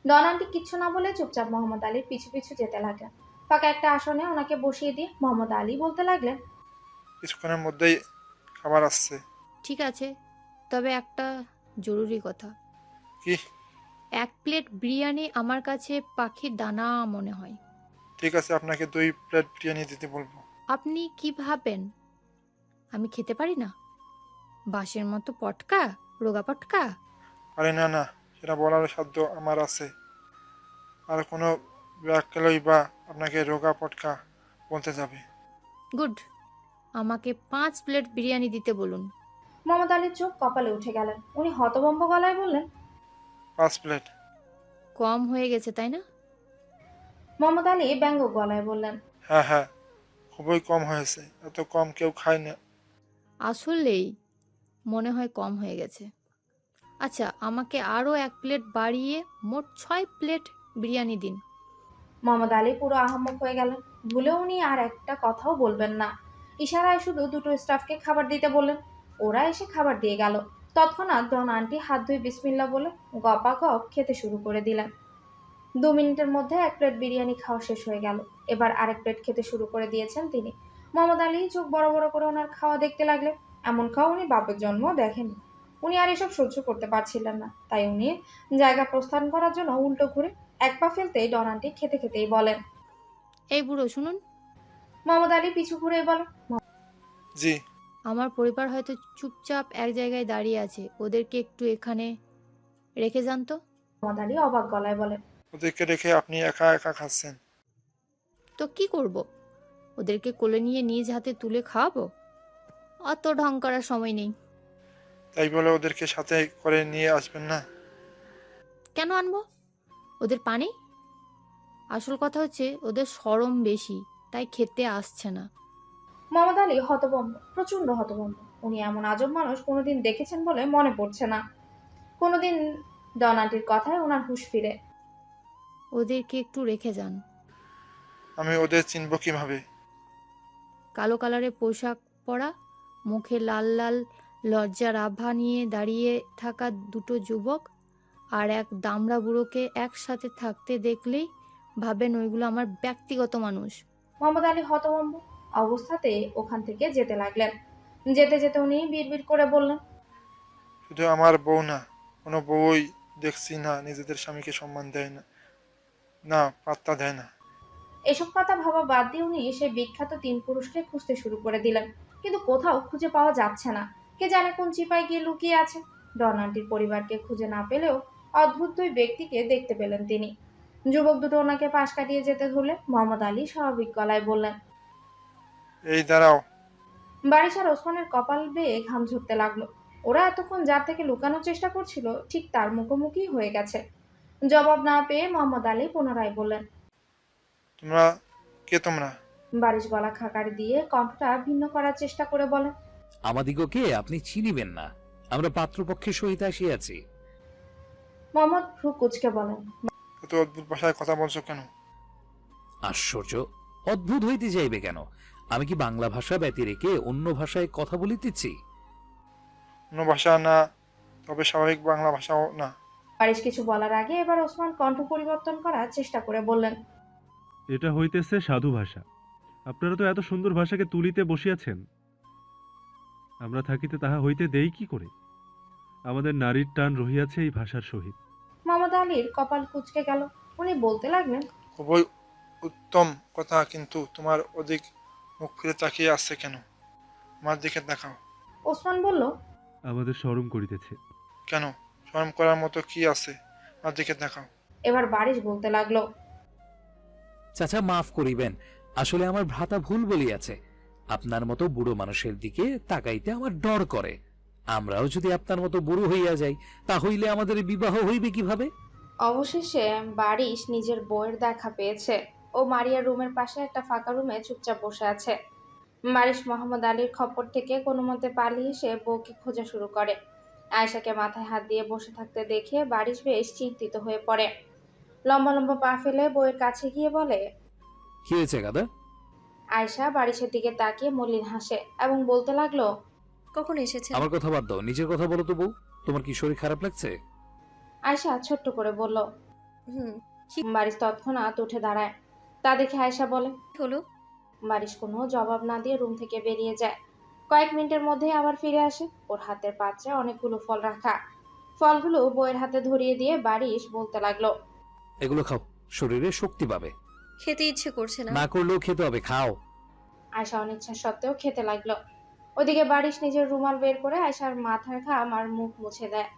ডন আন্টি কিচ্ছু না বলে চুপচাপ মোহাম্মদ আলীর পিছু পিছু যেতে লাগলেন। ফাঁকা একটা আসনে ওনাকে বসিয়ে দিয়ে মোহাম্মদ আলী বলতে লাগলেন, কিছুক্ষণের মধ্যেই খাবার আসছে। ঠিক আছে, তবে একটা জরুরি কথা। কি? 1 প্লেট বিরিয়ানি আমার কাছে পাখির দানা মনে হয়। ঠিক আছে, আপনাকে 2 প্লেট বিরিয়ানি দিতে বলবো। আপনি কি ভাবেন আমি খেতে পারি না? বাঁশের মতো পটকা, রোগা পটকা। আরে না না, সেটা বলার সাধ্য আমার আছে। আর কোনো ব্যাকলই বা আপনাকে রোগা পটকা বলতে যাবে? গুড, আমাকে 5 প্লেট বিরিয়ানি দিতে বলুন। মোহাম্মদ আলীর চোখ কপালে উঠে গেলেন। উনি হতভম্ব গলায় বললেন, 5 প্লেট? কম হয়ে গেছে তাই না? মোহাম্মদ আলী ব্যঙ্গ গলায় বললেন, হ্যাঁ হ্যাঁ, খুবই কম হয়েছে, এত কম কেউ খায় না। আসলেই মনে হয় কম হয়ে গেছে। আচ্ছা, আমাকে আরও 1 প্লেট বাড়িয়ে মোট 6 প্লেট বিরিয়ানি দিন। মোহাম্মদ আলী পুরো আহাম্মক হয়ে গেলেন। ভুলেও উনি আর একটা কথাও বলবেন না। ইশারায় শুধু দুটো স্টাফকে খাবার দিতে বললেন। ওরা এসে খাবার দিয়ে গেল। তৎক্ষণাৎ ডন আন্টি হাত ধুয়ে বিসমিল্লা বলে গপাগপ খেতে শুরু করে দিলেন। 2 মিনিটের মধ্যে 1 প্লেট বিরিয়ানি খাওয়া শেষ হয়ে গেল। এবার আরেক প্লেট খেতে শুরু করে দিয়েছেন তিনি। মোহাম্মদ আলী চোখ বড় বড় করে ওনার খাওয়া দেখতে লাগলেন। এমন খাওয়া উনি বাপের জন্ম দেখেনি। উনি আর এসব সহ্য করতে পারছিলেন না। তাই উনি জায়গা প্রস্থান করার জন্য উল্টো ঘুরে 1 পা ফেলতেই ডন আন্টি খেতে খেতেই বলেন, এই বুড়ো শুনুন। মোহাম্মদ আলী পিছু ঘুরে বলেন, জি। আমার পরিবার হয়তো চুপচাপ এক জায়গায় দাঁড়িয়ে আছে, ওদেরকে একটু এখানে রেখে যান তো। মোহাম্মদ আলী অবাক গলায় বলেন, ওদেরকে রেখে আপনি একা একা খাচ্ছেন? তো কি করব? ওদেরকে কোলে নিয়ে নিজ হাতে তুলে খাওয়াবো? অত ঢং করার সময় নেই। তাই বলে ওদেরকে সাথে করে নিয়ে আসবেন না? কেন আনবো? ওদের পানি? আসল কথা হচ্ছে ওদের শরম বেশি, তাই খেতে আসছে না। মোহাম্মদ আলী হতভম্ব, প্রচন্ড হতভম্ব। উনি এমন আজব মানুষ কোনোদিন দেখেছেন বলে মনে পড়ছে না। কোনোদিন ডন আন্টির কথায় ওনার হুঁশ ফিরে। ওদেরকে একটু রেখে যান। আমি ওদের চিনব কিভাবে? কালো কালারের পোশাক পরা, মুখে লাল লাল লজ্জার আভা নিয়ে দাঁড়িয়ে থাকা 2 যুবক আর এক দামড়া বুড়োকে একসাথে থাকতে দেখলেই ভাবেন ওইগুলো আমার ব্যক্তিগত মানুষ। মোহাম্মদ আলী হতভম্ব অবস্থাতে ওখান থেকে যেতে লাগলেন। যেতে যেতে উনি বিড়বিড় করে বললেন, শুধু আমার বউ না, কোনো বউই দেখছি না নিজেদের স্বামীকে সম্মান দেয় না, না পাত্তা দেয় না। এসব কথা ভাবা বাদ দিয়ে উনি সেই বিখ্যাত 3 পুরুষকে খুঁজতে শুরু করে দিলেন। কিন্তু কোথাও খুঁজে পাওয়া যাচ্ছে না। কে জানে কোন চিপায় গিয়ে লুকিয়ে আছে। ডন আন্টির পরিবারকে খুঁজে না পেলেও অদ্ভুত 2 ব্যক্তিকে দেখতে পেলেন তিনি। যুবক দুটো ওনাকে পাশ কাটিয়ে যেতে ধরলে মোহাম্মদ আলী স্বাভাবিক গলায় বললেন, এই দাঁড়াও। বারিশার ওসমানের কপাল বেয়ে ঘাম ঝরতে লাগলো। ওরা এতক্ষণ যার থেকে লুকানোর চেষ্টা করছিল ঠিক তার মুখোমুখি হয়ে গেছে। জবাব না পেয়ে মোহাম্মদ আলী পুনরায় বললেন, কে তোমরা? বারিশ গলা খাকারি দিয়ে কণ্ঠটা ভিন্ন করার চেষ্টা করে বলেন, আমাদিগকে আপনি চিনিবেন না, আমরা পাত্রপক্ষের সহিত আসিয়াছি। মোহাম্মদ ভ্রু কুচকে বলেন, এত অদ্ভুত ভাষায় কথা বলছো কেন? আশ্চর্য, অদ্ভুত হইতে যাইবে কেন? আমি কি বাংলা ভাষা ব্যতি রেখে অন্য ভাষায় কথা বলিতেছি? অন্য ভাষা না, তবে স্বাভাবিক বাংলা ভাষাও না। বারিশ কিছু বলার আগে এবার ওসমান কণ্ঠ পরিবর্তন করার চেষ্টা করে বললেন, এটা হইতেছে সাধু ভাষা। আপনারা তো এত সুন্দর ভাষাকে তুলিতে বসিয়াছেন, আমরা থাকিতে তাহা হইতে দেই কি করে? আমাদের নারীর টান রহিয়াছে এই ভাষার সহিত। মোহাম্মদ আলীর কপাল কুঁচকে গেল। উনি বলতে লাগলেন, খুবই উত্তম কথা, কিন্তু তোমার অধিক মুখ ফিরে তাকিয়ে আসছে কেন? আমার দিকে দেখাও। ওসমান বলল, আমাদের শরম করিতেছে। কেন? শরম করার মতো কি আছে? আমার দিকে দেখাও। এবার বারিশ বলতে লাগলো, চাচা মাফ করিবেন, আসলে আমার ভ্রাতা ভুল বলিয়াছে। আপনার মতো বুড়ো মানুষের দিকে তাকাইতে আমার ডর করে। আমরাও যদি আপনার মতো বুড়ো হইয়া যাই, তাহলে আমাদের বিবাহ হইবে কিভাবে? অবশেষে বারিশ নিজের বউয়ের দেখা পেয়েছে। ও মারিয়ার রুমের পাশে একটা ফাঁকা রুমে চুপচাপ বসে আছে। বারিশ মোহাম্মদ আলীর খপ্পর থেকে কোনো মতে পালিয়ে এসে বউকে খোঁজা শুরু করে। আয়েশাকে মাথায় হাত দিয়ে বসে থাকতে দেখে বারিশ বেশ চিন্তিত হয়ে পড়ে। লম্বা লম্বা পা ফেলে বউয়ের কাছে গিয়ে বলে, কি হয়েছে গাদা? আয়েশা বারিশের দিকে তাকিয়ে মলিন হাসে এবং বলতে লাগলো, কখন এসেছেন? আমার কথা বাদ দাও, নিজের কথা বলো তো বউ। তোমার কি শরীর খারাপ লাগছে? আয়েশা ছোট্ট করে বলল। হুম। বারিশ তৎক্ষণাৎ উঠে দাঁড়ায়। তা দেখে আয়েশা বলে, কি হলো? বারিশ কোনো জবাব না দিয়ে রুম থেকে বেরিয়ে যায়। কয়েক মিনিটের মধ্যেই আবার ফিরে আসে। ওর হাতের পাত্রে অনেকগুলো ফল রাখা। ফলগুলো বউয়ের হাতে ধরিয়ে দিয়ে বারিশ বলতে লাগলো, এগুলো খাও, শরীরে শক্তি পাবে। খেতে ইচ্ছে করছে না। না করলেও খেতে হবে, খাও। আয়েশা অনিচ্ছা সত্ত্বেও খেতে লাগলো। ওদিকে বারিশ নিজের রুমাল বের করে আয়েশার মাথার ঘাম আর মুখ মুছে দেয়।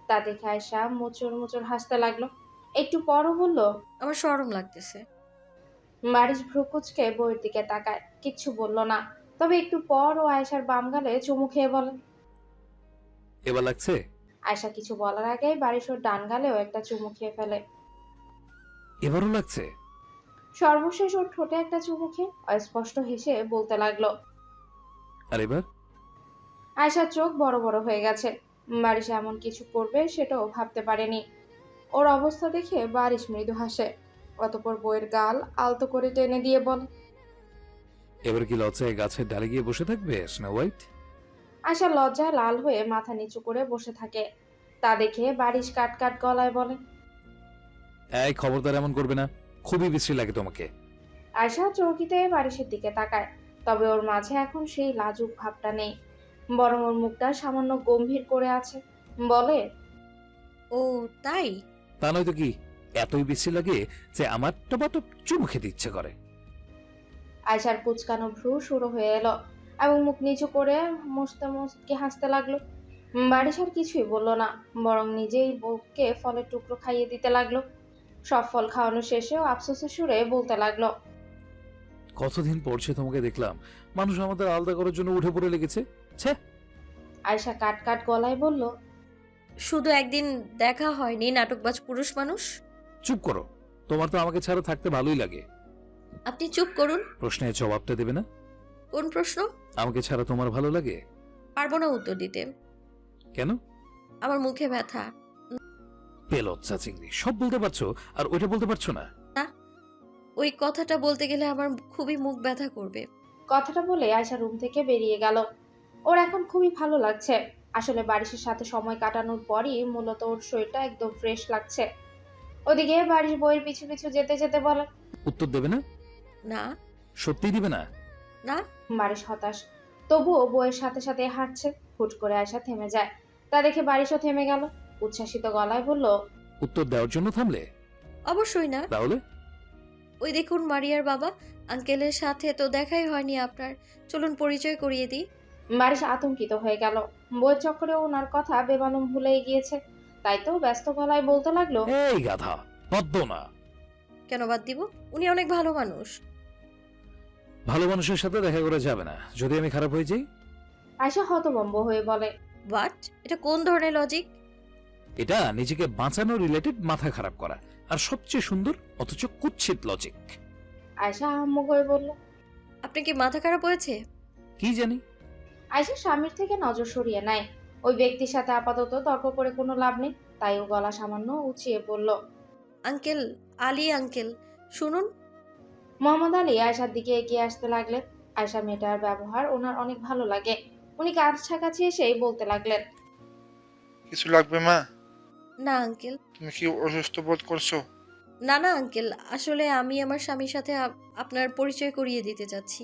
তা দেখে আয়েশা মুচুর মুচুর হাসতে লাগলো। একটু পরও বলল, আমার শরম লাগতেছে। বারিশ ভ্রু কুঁচকে বউয়ের দিকে তাকায়, কিচ্ছু বলল না। তবে একটু পর ও আয়েশার বাম গালে চুমু খেয়ে বলে। এবার লাগছে? আয়েশা কিছু বলার আগেই বারিশ ওর ডান গালেও একটা চুমু খেয়ে ফেলে। এবারও লাগছে? সর্বশেষ ওর ঠোঁটে একটা চুমু খেয়ে অস্পষ্ট হেসে বলতে লাগলো। আর এবার? আয়েশার চোখ বড় বড় হয়ে গেছে। বারিশ এমন কিছু করবে সেটাও ভাবতে পারেনি। ওর অবস্থা দেখে বারিশ মৃদু হাসে। অতঃপর বইয়ের গাল আলতো করে টেনে দিয়ে বলে, এবার কি লজ্জায় গাছের ডালে গিয়ে বসে থাকবে স্নো হোয়াইট? আয়েশা লজ্জায় লাল হয়ে মাথা নিচু করে বসে থাকে। তা দেখে বারিশ কাট কাট গলায় বলে, এই খবরদার এমন করবে না, খুবই বিশ্রী লাগে তোমাকে। আয়েশা চৌকিতে বারিশের দিকে তাকায়। তবে ওর মাঝে এখন সেই লাজুক ভাবটা নেই, বরং ওর মুখটা সামান্য গম্ভীর করে আছে। বলে, ও তাই? তা নয়তো কি, এতই বিশ্রী লাগে যে আমার টপাটপ চুমু খেতে ইচ্ছে করে। আয়েশার কুচকানো ভ্রু শুরু হয়ে এলো এবং মুখ নিচু করে মুছতে মুছকে হাসতে লাগলো। বারিশ আর কিছুই বলল না, বরং নিজেই বউকে ফলের টুকরো খাইয়ে দিতে লাগলো। সব ফল খাওয়ানো শেষেও আফসোসের সুরে বলতে লাগলো, কতদিন পড়ছে তোমাকে দেখলাম, মানুষ আমাদের আলাদা করার জন্য উঠে পড়ে লেগেছে। ছে! আয়েশা কাট কাট গলায় বলল, শুধু একদিন দেখা হয়নি, নাটকবাজ পুরুষ মানুষ। চুপ করো, তোমার তো আমাকে ছাড়া থাকতে ভালোই লাগে। আপনি চুপ করুন। প্রশ্নের জবাবটা দেবে না? কোন প্রশ্ন? আমাকে ছাড়া তোমার ভালো লাগে? পারবো না উত্তর দিতে। কেন? আমার মুখে ব্যথা। পেলচ্চা চিংড়ি, সব বলতে পারছো আর ওইটা বলতে পারছো না? ওই কথাটা বলতে গেলে আমার খুবই মুখ ব্যথা করবে। কথাটা বলে আয়েশা রুম থেকে বেরিয়ে গেল। ওর এখন খুবই ভালো লাগছে। আসলে বারিশের সাথে সময় কাটানোর পরই মূলত ওর শরীরটা একদম ফ্রেশ লাগছে। ওদিকে বারিশ বইয়ের পিছু পিছু যেতে যেতে বলে, উত্তর দেবে না? না। সত্যি দিবে না? না। বারিশ হতাশ, তবুও বইয়ের সাথে সাথে হাঁটছে। হুট করে আয়েশা থেমে যায়। তা দেখে বারিশও থেমে গেল। উচ্ছ্বাসিত গলায় বলল, উত্তর দেওয়ার জন্য থামলে? অবশ্যই না। তাহলে? ওই দেখুন মারিয়ার বাবা, আঙ্কেলের সাথে তো দেখাই হয়নি আপনার। চলুন পরিচয় করিয়ে দিই। বারিশ আতঙ্কিত হয়ে গেল। বইয়ের চক্করে ওনার কথা বেমালুম ভুলেই গিয়েছে। তাই তো ব্যস্ত গলায় বলতে লাগলো, এই গাধা, পদ্ম না। কেন বাদ দিব? উনি অনেক ভালো মানুষ। ভালো মানুষের সাথে দেখা করা যাবে না, যদি আমি খারাপ হয়ে যাই। আয়েশা হতভম্ব হয়ে বলে, বাট এটা কোন ধরনের লজিক? এটা নিজেকে বাঁচানো রিলেটেড মাথা খারাপ করা, আর সবচেয়ে সুন্দর অথচ কুৎসিত লজিক। আয়েশা আহাম্মক হয়ে বলল, আপনি কি মাথা খারাপ হয়েছে? কি জানি। আয়েশা স্বামীর থেকে নজর সরিয়ে নেয়। ওই ব্যক্তির সাথে আপাতত তর্ক করে কোনো লাভ নেই। তাই ও গলা সামান্য উঁচিয়ে বলল, আঙ্কেল, আলী আঙ্কেল, শুনুন। মোহাম্মদ আলী আয়েশার দিকে এগিয়ে আসতে লাগলেন। আয়েশা মেয়েটার ব্যবহার ওনার অনেক ভালো লাগে। উনি কাছাকাছি এসেই বলতে লাগলেন, কিছু লাগবে মা? না আঙ্কেল। তুমি কি অসুস্থ বোধ করছো? না না আঙ্কেল, আসলে আমি আমার স্বামীর সাথে আপনার পরিচয় করিয়ে দিতে চাচ্ছি।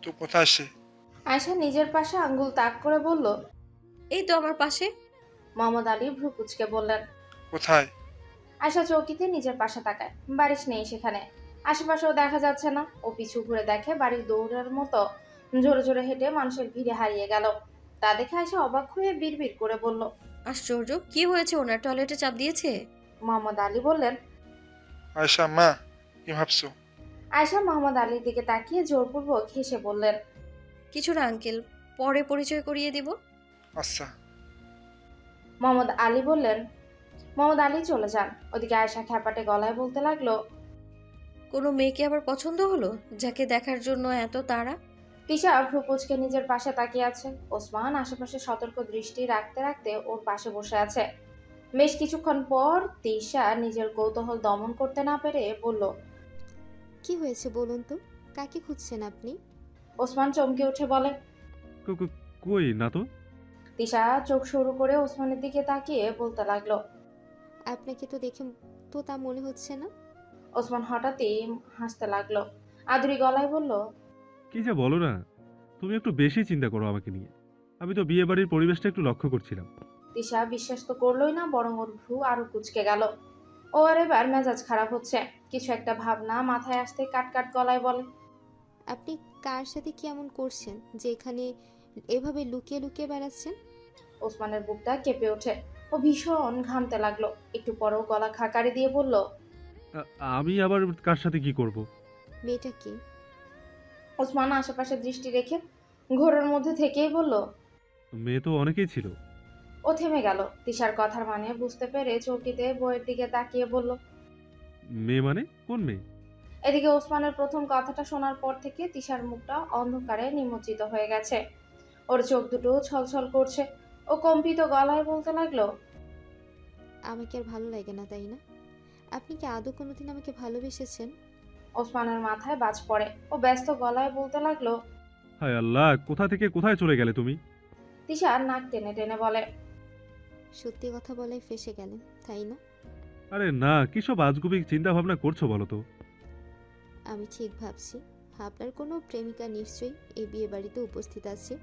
তো কোথায় সে? আয়শা নিজের পাশে আঙ্গুল তাক করে বলল। এই তো আমার পাশে। মোহাম্মদ আলী ভ্রু কুঁচকে বললেন। কোথায়? আয়শা চৌকিতে নিজের পাশে তাকায়। বারিশ নেই সেখানে, আশেপাশেও দেখা যাচ্ছে না। ও পিছু ঘুরে দেখে বাড়ির দৌড়ের মতো জোরে জোরে হেঁটে মানুষের ভিড়ে হারিয়ে গেল। তা দেখে আয়শা অবাক হয়ে বিড়বিড় করে বলল। আশ্চর্য, কি হয়েছে ওনার? টয়লেটে চাপ দিয়েছে? মোহাম্মদ আলী বললেন। আয়শা মা, কি ভাবছো? আয়শা মোহাম্মদ আলীর দিকে তাকিয়ে জোরপূর্বক হেসে বললেন। কিছু না আঙ্কেল, পরে পরিচয় করিয়ে দিব। আচ্ছা। মোহাম্মদ আলী বললেন। মোহাম্মদ আলী চলে যান। ওদিকে আয়শা খ্যাপাটে গলায় বলতে লাগলো। কোনো মেয়েকে আবার পছন্দ হলো যাকে দেখার জন্য এত তাড়া? তিশা ভ্রু কুঁচকে নিজের পাশে তাকিয়ে আছে। ওসমান আশেপাশে সতর্ক দৃষ্টি রাখতে রাখতে ওর পাশে বসে আছে। বেশ কিছুক্ষণ পর তিশা নিজের কৌতূহল দমন করতে না পেরে বলল। কি হয়েছে বলুন তো, কাকে খুঁজছেন আপনি? ওসমান চমকে উঠে বলে। কই না তো। তিশা চোখ সরু করে ওসমানের দিকে তাকিয়ে বলতে লাগলো। আপনাকে তো দেখে তো তা মনে হচ্ছে না। ওসমান হঠাৎই হাসতে লাগলো। আদুরি গলায় বলল। কি যে বলো না, তুমি একটু বেশি চিন্তা করো আমাকে নিয়ে। আমি তো বিয়ে বাড়ির পরিবেশটা একটু লক্ষ্য করছিলাম। তিশা বিশ্বাস তো করলোই না, বরং ওর ভ্রু আরো কুঁচকে গেল। ওর এবার মেজাজ খারাপ হচ্ছে। কিছু একটা ভাবনা মাথায় আসতে কাট কাট গলায় বলে। আপনি কার সাথে কি এমন করছেন যে এখানে এভাবে লুকিয়ে লুকিয়ে বেড়াচ্ছেন? ওসমানের বুকটা কেঁপে ওঠে। ও ভীষণ ঘামতে লাগলো। একটু পরেও গলা খাকারি দিয়ে বলল। আমি আবার কার সাথে কি করব? মেয়েটা কি? ওসমান আশেপাশে দৃষ্টি রেখে ঘোরের মধ্যে থেকেই বলল। মেয়ে তো অনেকেই ছিল। ও থেমে গেল। তিশার কথার মানে বুঝতে পেরে চৌকিতে বইয়ের দিকে তাকিয়ে বলল। মেয়ে মানে কোন মেয়ে? এদিকে ওসমানের প্রথম কথাটা শোনার পর থেকে তিশার মুখটা অন্ধকারে নিমজ্জিত হয়ে গেছে। ওর চোখ দুটো ছলছল করছে। ও কম্পিত গলায় বলতে লাগলো। আমাকে আর ভালো লাগে না, তাই না? আপনি কি আদৌ কোনোদিন আমাকে ভালোবেসেছেন? ওসমানের মাথায় বাজ পড়ে। ও ব্যস্ত গলায় বলতে লাগলো। হায় আল্লাহ, কোথা থেকে কোথায় চলে গেলে তুমি? তিশা নাক টেনে টেনে বলে। সত্যি কথা বলায় ফেঁসে গেলেন, তাই না? আরে না, কিসব আজগুবি চিন্তা ভাবনা করছো বলো তো? আমি ঠিক ভাবছি। আপনার কোনো প্রেমিকা নিশ্চয়ই এই বিয়ে বাড়িতে উপস্থিত আছে,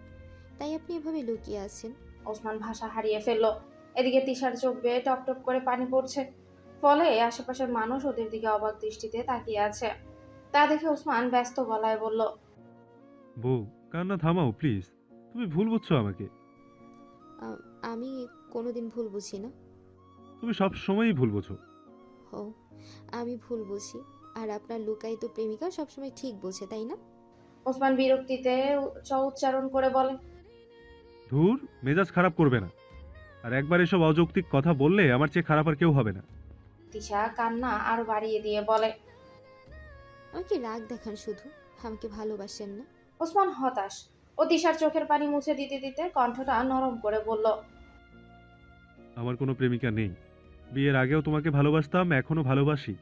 তাই আপনি এভাবে লুকিয়ে আছেন। ওসমান ভাষা হারিয়ে ফেললো। এদিকে তিশার চোখ বেয়ে টপ টপ করে পানি পড়ছে। ফলে আশেপাশের মানুষ ওদের দিকে অবাক দৃষ্টিতে তাকিয়ে আছে। তা দেখে ওসমান ব্যস্ত গলায় বলল। বউ, কান্না থামাও প্লিজ। তুমি ভুল বুঝছো আমাকে। আমি কোনোদিন ভুল বুঝি না। তুমি সব সময়ই ভুল বোঝো। ও, আমি ভুল বুঝি, আর আপনার লুকায়িত প্রেমিকা সবসময় ঠিক বোঝে, তাই না? ওসমান বিরক্তিতে উচ্চারণ করে বলে। ধুর, মেজাজ খারাপ করবে না। আর একবার এসব অযৌক্তিক কথা বললে আমার চেয়ে খারাপ আর কেউ হবে না। তিশা কান্না আরো বাড়িয়ে দিয়ে বলে। আমাকে রাগ দেখান শুধু, আমাকে ভালোবাসেন না। ওসমান হতাশ। ও তিশার চোখের পানি মুছে দিতে দিতে কণ্ঠটা নরম করে বলল। আমার কোনো প্রেমিকা নেই। বিয়ের আগেও তোমাকে ভালোবাসতাম, এখনো ভালোবাসি,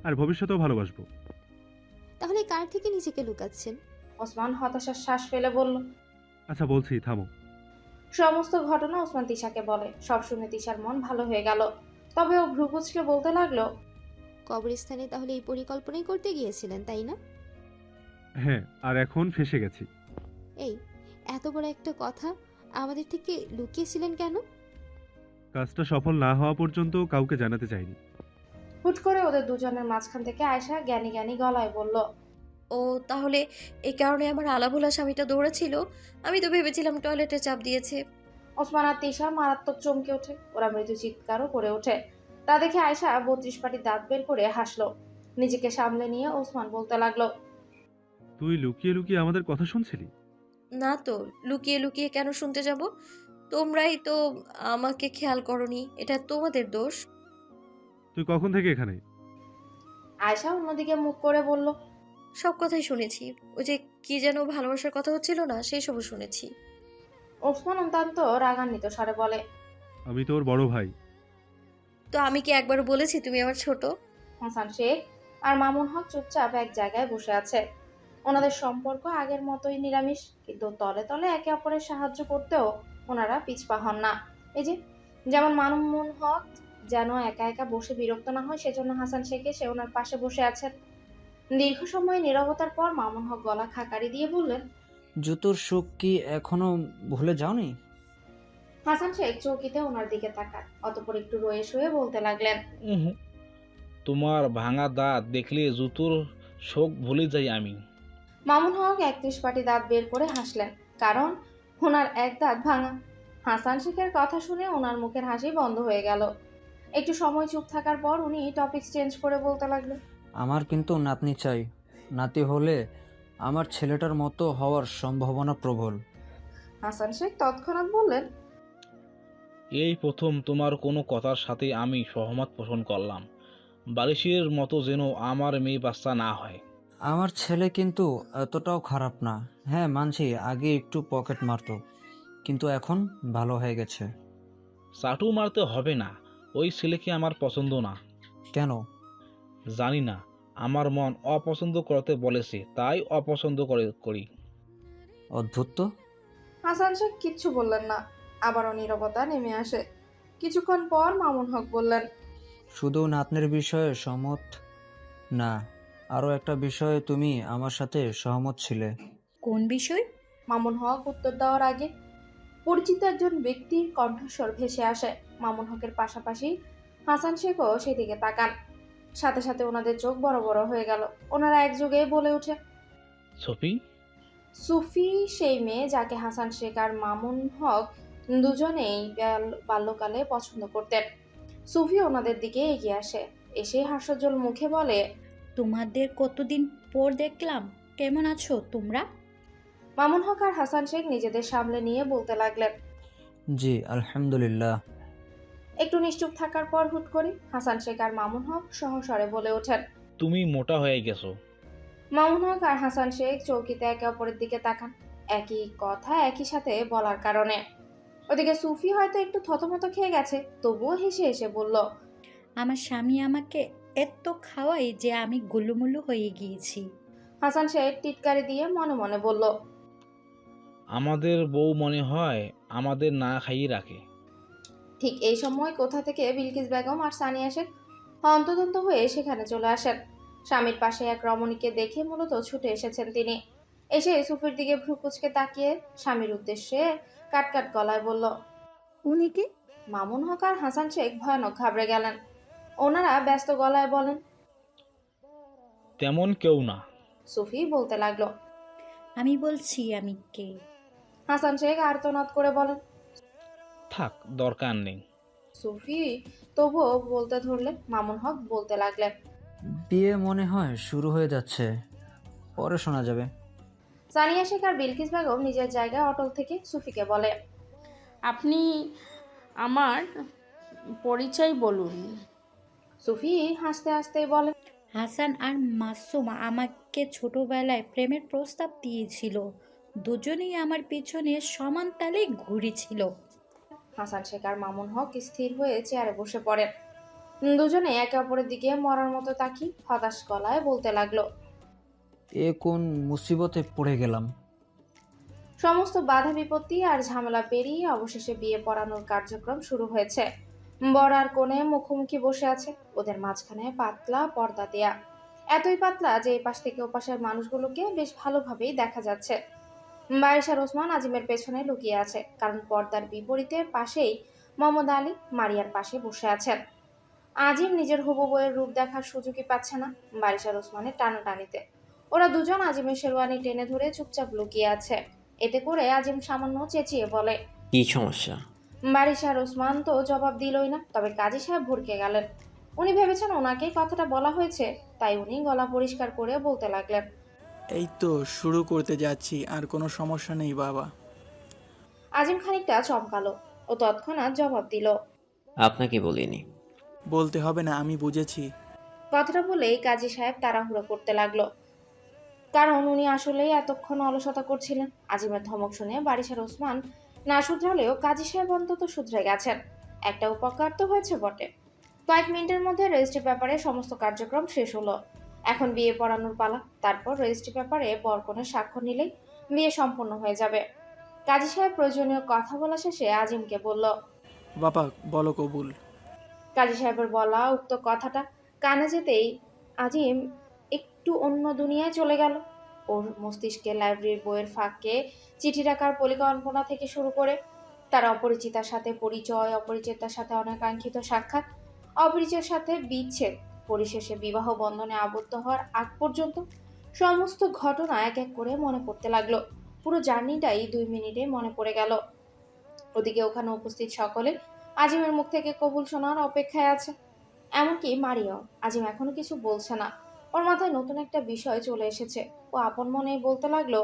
আর ভবিষ্যতেও ভালোবাসবো। তাহলে কার থেকে নিজেকে লুকাচ্ছেন? ওসমান হতাশার শ্বাস ফেলে বলল। আচ্ছা বলছি, থামো। সমস্ত ঘটনা ওসমান তিশাকে বলে। সব শুনে তিশার মন ভালো হয়ে গেল। তবে ও ভ্রুকুচকে বলতে লাগলো। কবরস্থানে তাহলে এই পরিকল্পনাই করতে গিয়েছিলেন, তাই না? হ্যাঁ, আর এখন ফেঁসে গেছি। এই এত বড় একটা কথা আমাদের থেকে লুকিয়েছিলেন কেন? কাজটা সফল না হওয়া পর্যন্ত কাউকে জানাতে চাইনি। হুট করে ওদের দুজনের মাঝখান থেকে আয়শা জ্ঞানী জ্ঞানী গলায় বলল। ও, তাহলে এই কারণে আমার আলাভোলা স্বামীটা দৌড়াছিল? আমি তো ভেবেছিলাম টয়লেটে চাপ দিয়েছে। ওসমান আর তিশা মারাত্মক চমকে ওঠে। ওরা মৃদু চিৎকারও করে ওঠে। তা দেখে আয়শা 32 পাটি দাঁত বের করে হাসলো। নিজেকে সামলে নিয়ে ওসমান বলতে লাগলো। তুই লুকিয়ে লুকিয়ে আমাদের কথা শুনছিলি? না তো, লুকিয়ে লুকিয়ে কেন শুনতে যাব? তোমরাই তো আমাকে খেয়াল করনি, এটা তোমাদের দোষ। তুই কখন থেকে এখানে? আয়শা অন্যদিকে মুখ করে বলল। সব কথাই শুনেছি। ওই যে কি যেন ভালোবাসার কথা হচ্ছিল না, সেই সবও শুনেছি। ওসমান অত্যন্ত রাগান্বিত স্বরে বলে। আমি তোর বড় ভাই। তো আমি কি একবারও বলেছি তুমি আমার ছোট? হাসান শেখ আর মামুন হক চুপচাপ এক জায়গায় বসে আছে। ওনাদের সম্পর্ক আগের মতোই নিরামিষ, কিন্তু তলে তলে একে অপরের সাহায্য করতেও ওনারা পিছপা হন না। এই যে যেমন মামুন হক যেন একা একা বসে বিরক্ত না হয় সেজন্য হাসান শেখ এসে ওনার পাশে বসে আছেন। দীর্ঘ সময় নীরবতার পর মামুন হক গলা খাকারি দিয়ে বললেন, জুতোর সুখ কি এখনো ভুলে যাওনি? হাসান শেখ চৌকিতে ওনার দিকে তাকান, অতঃপর একটু রয়ে শুয়ে বলতে লাগলেন, তোমার ভাঙা দাঁত দেখলে জুতোর শোক ভুলে যাই আমি। মামুন হক 31 পাটি দাঁত বের করে হাসলেন, কারণ ওনার এক দাঁত ভাঙা। হাসান শেখের কথা শুনে ওনার মুখের হাসি বন্ধ হয়ে গেল। একটু সময় চুপ থাকার পর উনি টপিক চেঞ্জ করে বলতে লাগলেন, আমার কিন্তু নাতনি চাই। নাতি হলে আমার ছেলেটার মতো হওয়ার সম্ভাবনা প্রবল। হাসান শেখ তৎক্ষণাৎ বললেন, এই প্রথম তোমার কোনো কথার সাথে আমি সহমত পোষণ করলাম। বালিশের মতো যেন আমার মেয়ে বাচ্চা না হয়। আমার ছেলে কিন্তু এতটাও খারাপ না। হ্যাঁ মানছি, আগে একটু পকেট মারতো, কিন্তু এখন ভালো হয়ে গেছে। চাটু মারতে হবে না, ওই ছেলেকে আমার পছন্দ না। কেন? জানি না, আমার মন অপছন্দ করতে বলেছে, তাই অপছন্দ করি। অদ্ভুত তো। হাসান শেখ কিচ্ছু বললেন না। আবারও নীরবতা নেমে আসে। কিছুক্ষণ পর মামুন হক বললেন, শুধু নাতনির বিষয়ে সহমত না, আরও একটা বিষয়ে তুমি আমার সাথে সহমত ছিলে। কোন বিষয়? মামুন হক উত্তর দেওয়ার আগে পরিচিত একজন ব্যক্তির কণ্ঠস্বর ভেসে আসে। মামুন হকের পাশাপাশি হাসান শেখও সেদিকে তাকান। সাথে সাথে ওনাদের চোখ বড় বড় হয়ে গেল। ওনারা একযোগে বলে ওঠে, সফি। সুফি সেই মেয়ে যাকে হাসান শেখ আর মামুন হক দুজনেই বাল্যকালে পছন্দ করতেন। সুফি ওনাদের দিকে এগিয়ে আসে, এসে হাস্যোজ্জ্বল মুখে বলে, তোমাদের কতদিন পর দেখলাম, কেমন আছো তোমরা? মামুন হক আর হাসান শেখ নিজেদের সামলে নিয়ে বলতে লাগলেন, জি আলহামদুলিল্লাহ। একটু নিশ্চুপ থাকার পর হুট করে হাসান শেখ আর মামুন হক সহস্বরে বলে ওঠেন, তুমি মোটা হয়ে গেছো। মামুন হক আর হাসান শেখ চৌকিতে একে অপরের দিকে তাকান, একই কথা একই সাথে বলার কারণে। ওদিকে সুফি হয়তো একটু থতমত খেয়ে গেছে, তবুও হেসে হেসে বলল, আমার স্বামী আমাকে এত খাওয়াই যে আমি গুলুমুলু হয়ে গিয়েছি। হাসান শেখ টিটকারি দিয়ে মনে মনে বলল, আমাদের বউ মনে হয় আমাদের না খাইয়ে রাখে। ঠিক এই সময় কোথা থেকে বিলকিস বেগম আর সানিয়া শেখ হন্তদন্ত হয়ে সেখানে চলে আসেন। স্বামীর পাশে এক রমণীকে দেখে মূলত ছুটে এসেছেন তিনি। এসে সুফির দিকে ভ্রু কুচকে তাকিয়ে স্বামীর উদ্দেশ্যে কাটকাট গলায় বলল, উনি কি? মামুন হক আর হাসান শেখ ভয়ানক ঘাবড়ে গেলেন। ওনারা ব্যস্ত গলায় বলেন, তেমন কেউ না। সুফি বলতে লাগলো, আমি বলছি আমি কে। হাসান শেখ আর্তনাদ করে বলেন, থাক, দরকার নেই। সুফি তবুও বলতে ধরলে মামুন হক বলতে লাগলেন, বিয়ে মনে হয় শুরু হয়ে যাচ্ছে, পরে শোনা যাবে। সানিয়া শেখ আর বিলকিস বেগম নিজের জায়গায় অটল থেকে সুফিকে বলে, আপনি আমার পরিচয় বলুন। সুফি হাসতে হাসতেই বলে, হাসান আর মাসুমা আমাকে ছোটবেলায় প্রেমের প্রস্তাব দিয়েছিল, দুজনেই আমার পিছনে সমান তালে ঘুরেছিল। হাসান শেখ আর মামুন হক স্থির হয়ে চেয়ারে বসে পড়েন। দুজনে একে অপরের দিকে মরার মতো তাকি হতাশ গলায় বলতে লাগলো, এ কোন মুসিবতে পড়ে গেলাম। সমস্ত বাধা বিপত্তি আর ঝামেলা পেরিয়ে অবশেষে বিয়ে পড়ানোর কার্যক্রম শুরু হয়েছে। বর আর কনে মুখোমুখি বসে আছে, ওদের মাঝখানে পাতলা পর্দা দেয়া, এতই পাতলা যে এই পাশ থেকে ও পাশের মানুষগুলোকে বেশ ভালোভাবেই দেখা যাচ্ছে। বারিশার ওসমান আজিমের পেছনে লুকিয়ে আছে, কারণ পর্দার বিপরীতে পাশেই মোহাম্মদ আলী মারিয়ার পাশে বসে আছেন। আজিম নিজের হবু বউয়ের রূপ দেখার সুযোগই পাচ্ছে না বারিশার ওসমানের টানাটানিতে। ওরা দুজন আজিমের শেরওয়ানি টেনে ধরে চুপচাপ লুকিয়ে আছে। এতে করে আজিম সামান্য চেঁচিয়ে বলে, কি সমস্যা? বারিশার ওসমান তো জবাব দিলই না, তবে কাজী সাহেব ভরকে গেলেন। উনি ভেবেছেন ওনাকেই কথাটা বলা হয়েছে, তাই উনি গলা পরিষ্কার করে বলতে লাগলেন, এই তো শুরু করতে যাচ্ছি, আর কোনো সমস্যা নেই বাবা। আজিম খানিকটা চমকালো ও তৎক্ষণাৎ জবাব দিল, আপনাকে বলিনি। বলতে হবে না, আমি বুঝেছি। কথাটা বলেই কাজী সাহেব তাড়াহুড়ো করতে লাগলো, কারণ উনি আসলেই এতক্ষণ অলসতা করছিলেন। আজিমের ধমক শুনে বারিশার ওসমান না শুধরালেও কাজী সাহেব অন্তত শুধরে গেছেন। একটা উপকার তো হয়েছে বটে। কয়েক মিনিটের মধ্যে রেজিস্ট্রি পেপারে সমস্ত কার্যক্রম শেষ হলো। এখন বিয়ে পড়ানোর পালা। তারপর রেজিস্ট্রি পেপারে বরকনের স্বাক্ষর নিলেই বিয়ে সম্পন্ন হয়ে যাবে। কাজী সাহেব প্রয়োজনীয় কথা বলা শেষে আজিমকে বলল, বাবা বলো কবুল। কাজী সাহেবের বলা উক্ত কথাটা কানে যেতেই আজিম একটু অন্য দুনিয়ায় চলে গেল। ওর মস্তিষ্কে লাইব্রেরির বইয়ের ফাঁকে চিঠি রাখার পরিকল্পনা থেকে শুরু করে তার অপরিচিতার সাথে পরিচয়, অপরিচিতার সাথে অনাকাঙ্ক্ষিত সাক্ষাৎ, অপরিচিতের সাথে বিচ্ছেদ, পরিশেষে বিবাহ বন্ধনে আবদ্ধ হওয়ার আগ পর্যন্ত সমস্ত ঘটনা এক এক করে মনে পড়তে লাগলো। পুরো জার্নিটাই 2 মিনিটে মনে পড়ে গেল। ওদিকে ওখানে উপস্থিত সকলে আজিমের মুখ থেকে কবুল শোনার অপেক্ষায় আছে, এমনকি মারিয়াও। আজিম এখনো কিছু বলছে না, ওর মাথায় নতুন একটা বিষয় চলে এসেছে। ও আপন মনেই বলতে লাগলো,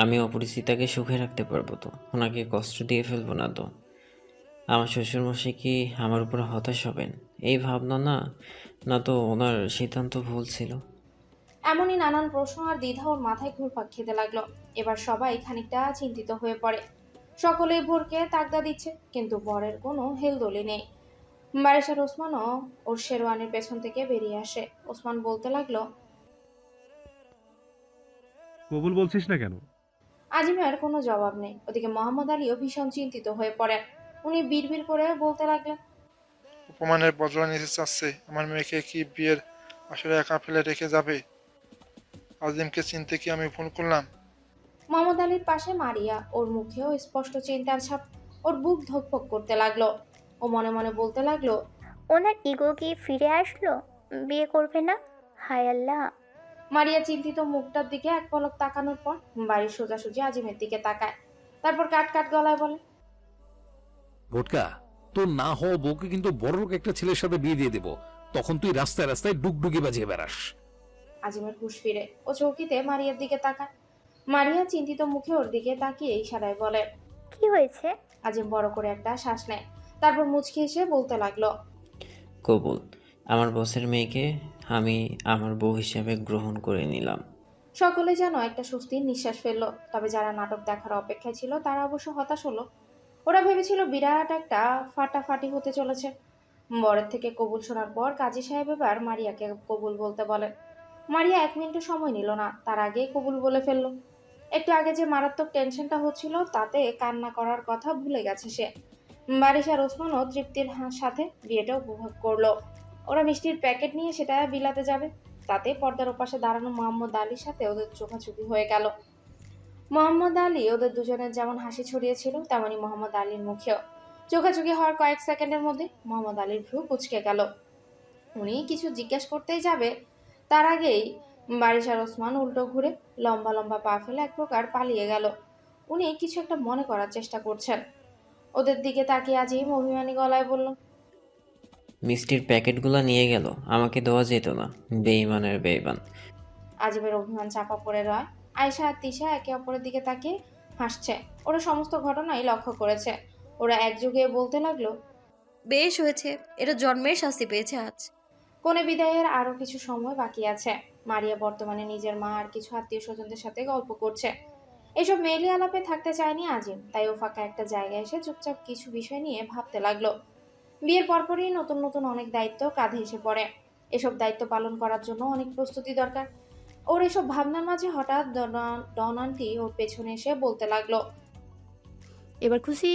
আমি অপরিচিতাকে সুখে রাখতে পারবো তো, ওনাকে কষ্ট দিয়ে ফেলবো না তো? আমার শ্বশুরমশাই কি আমার উপর হতাশ হবেন এই ভাবনা? না, না তো ওনার সিদ্ধান্ত ভুল ছিল? এমনই নানান প্রশ্ন আর দ্বিধা ওর মাথায় ঘুরপাক খেতে লাগলো। এবার সবাই খানিকটা চিন্তিত হয়ে পড়ে, সকলেই ভোরকে তাগদা দিচ্ছে, কিন্তু বরের কোনো হেলদোলি নেই। বারিশার ওসমানও ওর শেরওয়ানির পেছন থেকে বেরিয়ে আসে। ওসমান বলতে লাগলো, কবুল বলছিস না কেন? আজিমের কোনো জবাব নেই। ওদিকে মোহাম্মদ আলীও ভীষণ চিন্তিত হয়ে পড়েন। উনি বিড়বিড় করে বলতে লাগলেন, অপমানের বদলা নিতে চাচ্ছে। আমার মেয়েকে কি বিয়ের আসরে একা ফেলে রেখে যাবে? আজিমকে চিনতে কি আমি ভুল করলাম? মোহাম্মদ আলীর পাশে মারিয়া, ওর মুখেও স্পষ্ট চিন্তার ছাপ। ওর বুক ধকফক করতে লাগলো। ও মনে মনে বলতে লাগলো, ওনার ইগো কি ফিরে আসলো? বিয়ে করবে না? হায় আল্লাহ! মারিয়া চিন্তিত মুখটার দিকে এক পলক তাকানোর পর বাড়ির সোজাসুজি আজিমের দিকে তাকায়, তারপর কাট কাট গলায় বলে, ভোটকা, তোর না হওয়া বউকে কিন্তু বড়লোক একটা ছেলের সাথে বিয়ে দিয়ে দেবো, তখন তুই রাস্তায় রাস্তায় ডুগডুগি বাজিয়ে বেড়াস। আজিমের হুঁশ ফিরে ও চৌকিতে মারিয়ার দিকে তাকায়। মারিয়া চিন্তিত মুখে ওর দিকে তাকিয়ে ইশারায় বলে, কি হয়েছে? আজিম বড় করে একটা শ্বাস নেয়, তারপর মুচকি এসে বলতে লাগলো, কবুল, আমার বসের মেয়েকে আমি আমার বউ হিসেবে গ্রহণ করে নিলাম। সকলে যেন একটা স্বস্তির নিঃশ্বাস ফেললো। তবে যারা নাটক দেখার অপেক্ষায় ছিল তারা অবশ্য হতাশ হলো। ওরা ভেবেছিল বিরাট একটা ফাটাফাটি হতে চলেছে। বরের থেকে কবুল শোনার পর কাজী সাহেব এবার মারিয়াকে কবুল বলতে বলেন। মারিয়া 1 মিনিটও সময় নিল না, তার আগেই কবুল বলে ফেললো। একটু আগে যে মারাত্মক টেনশনটা হচ্ছিল তাতে কান্না করার কথা ভুলে গেছে সে। বারিশার ওসমানও তৃপ্তির সাথে বিয়েটা উপভোগ করলো। ওরা মিষ্টির প্যাকেট নিয়ে সেটা বিলাতে যাবে, তাতে পর্দার ওপাশে দাঁড়ানো মোহাম্মদ আলীর সাথে ওদের চোখাচোখি হয়ে গেল। মোহাম্মদ আলী ওদের দুজনের যেমন হাসি ছড়িয়েছিল, তেমনি মোহাম্মদ আলীর মুখেও। চোখাচোখি হওয়ার কয়েক সেকেন্ডের মধ্যে মোহাম্মদ আলীর ভ্রু কুঁচকে গেল। উনি কিছু জিজ্ঞেস করতেই যাবে, তার আগেই বারিশার ওসমান উল্টো ঘুরে লম্বা লম্বা পা ফেলে এক প্রকার পালিয়ে গেল। উনি কিছু একটা মনে করার চেষ্টা করছেন। ওদের দিকে তাকিয়ে আজিম অভিমানী গলায় বলল, মিষ্টির প্যাকেটগুলো নিয়ে গেল, আমাকে দেওয়া যেত না? বেঈমানের বেঈমান। আজিমের অভিমান চাপা পড়ে রয়। আয়শা আর তিশা একে অপরের দিকে তাকিয়ে হাসছে। ওরা সমস্ত ঘটনাই লক্ষ্য করেছে। ওরা একযোগে বলতে লাগলো, বেশ হয়েছে, এরা জন্মের শাস্তি পেয়েছে আজ। কোনে বিদায়ের আরো কিছু সময় বাকি আছে। মারিয়া বর্তমানে নিজের মা আর কিছু আত্মীয় স্বজনদের সাথে গল্প করছে। এসব মেয়েলি আলাপে থাকতে চায়নি আজিম, তাই ও ফাঁকা একটা জায়গায় এসে চুপচাপ কিছু বিষয় নিয়ে ভাবতে লাগলো। বিয়ের পরপরই নতুন নতুন অনেক দায়িত্ব কাঁধে এসে পড়ে। এসব দায়িত্ব পালন করার জন্য অনেক প্রস্তুতি দরকার। ওর এসব ভাবনার মাঝে হঠাৎ ডন আন্টি ওর পেছনে এসে বলতে লাগলো, এবার খুশি?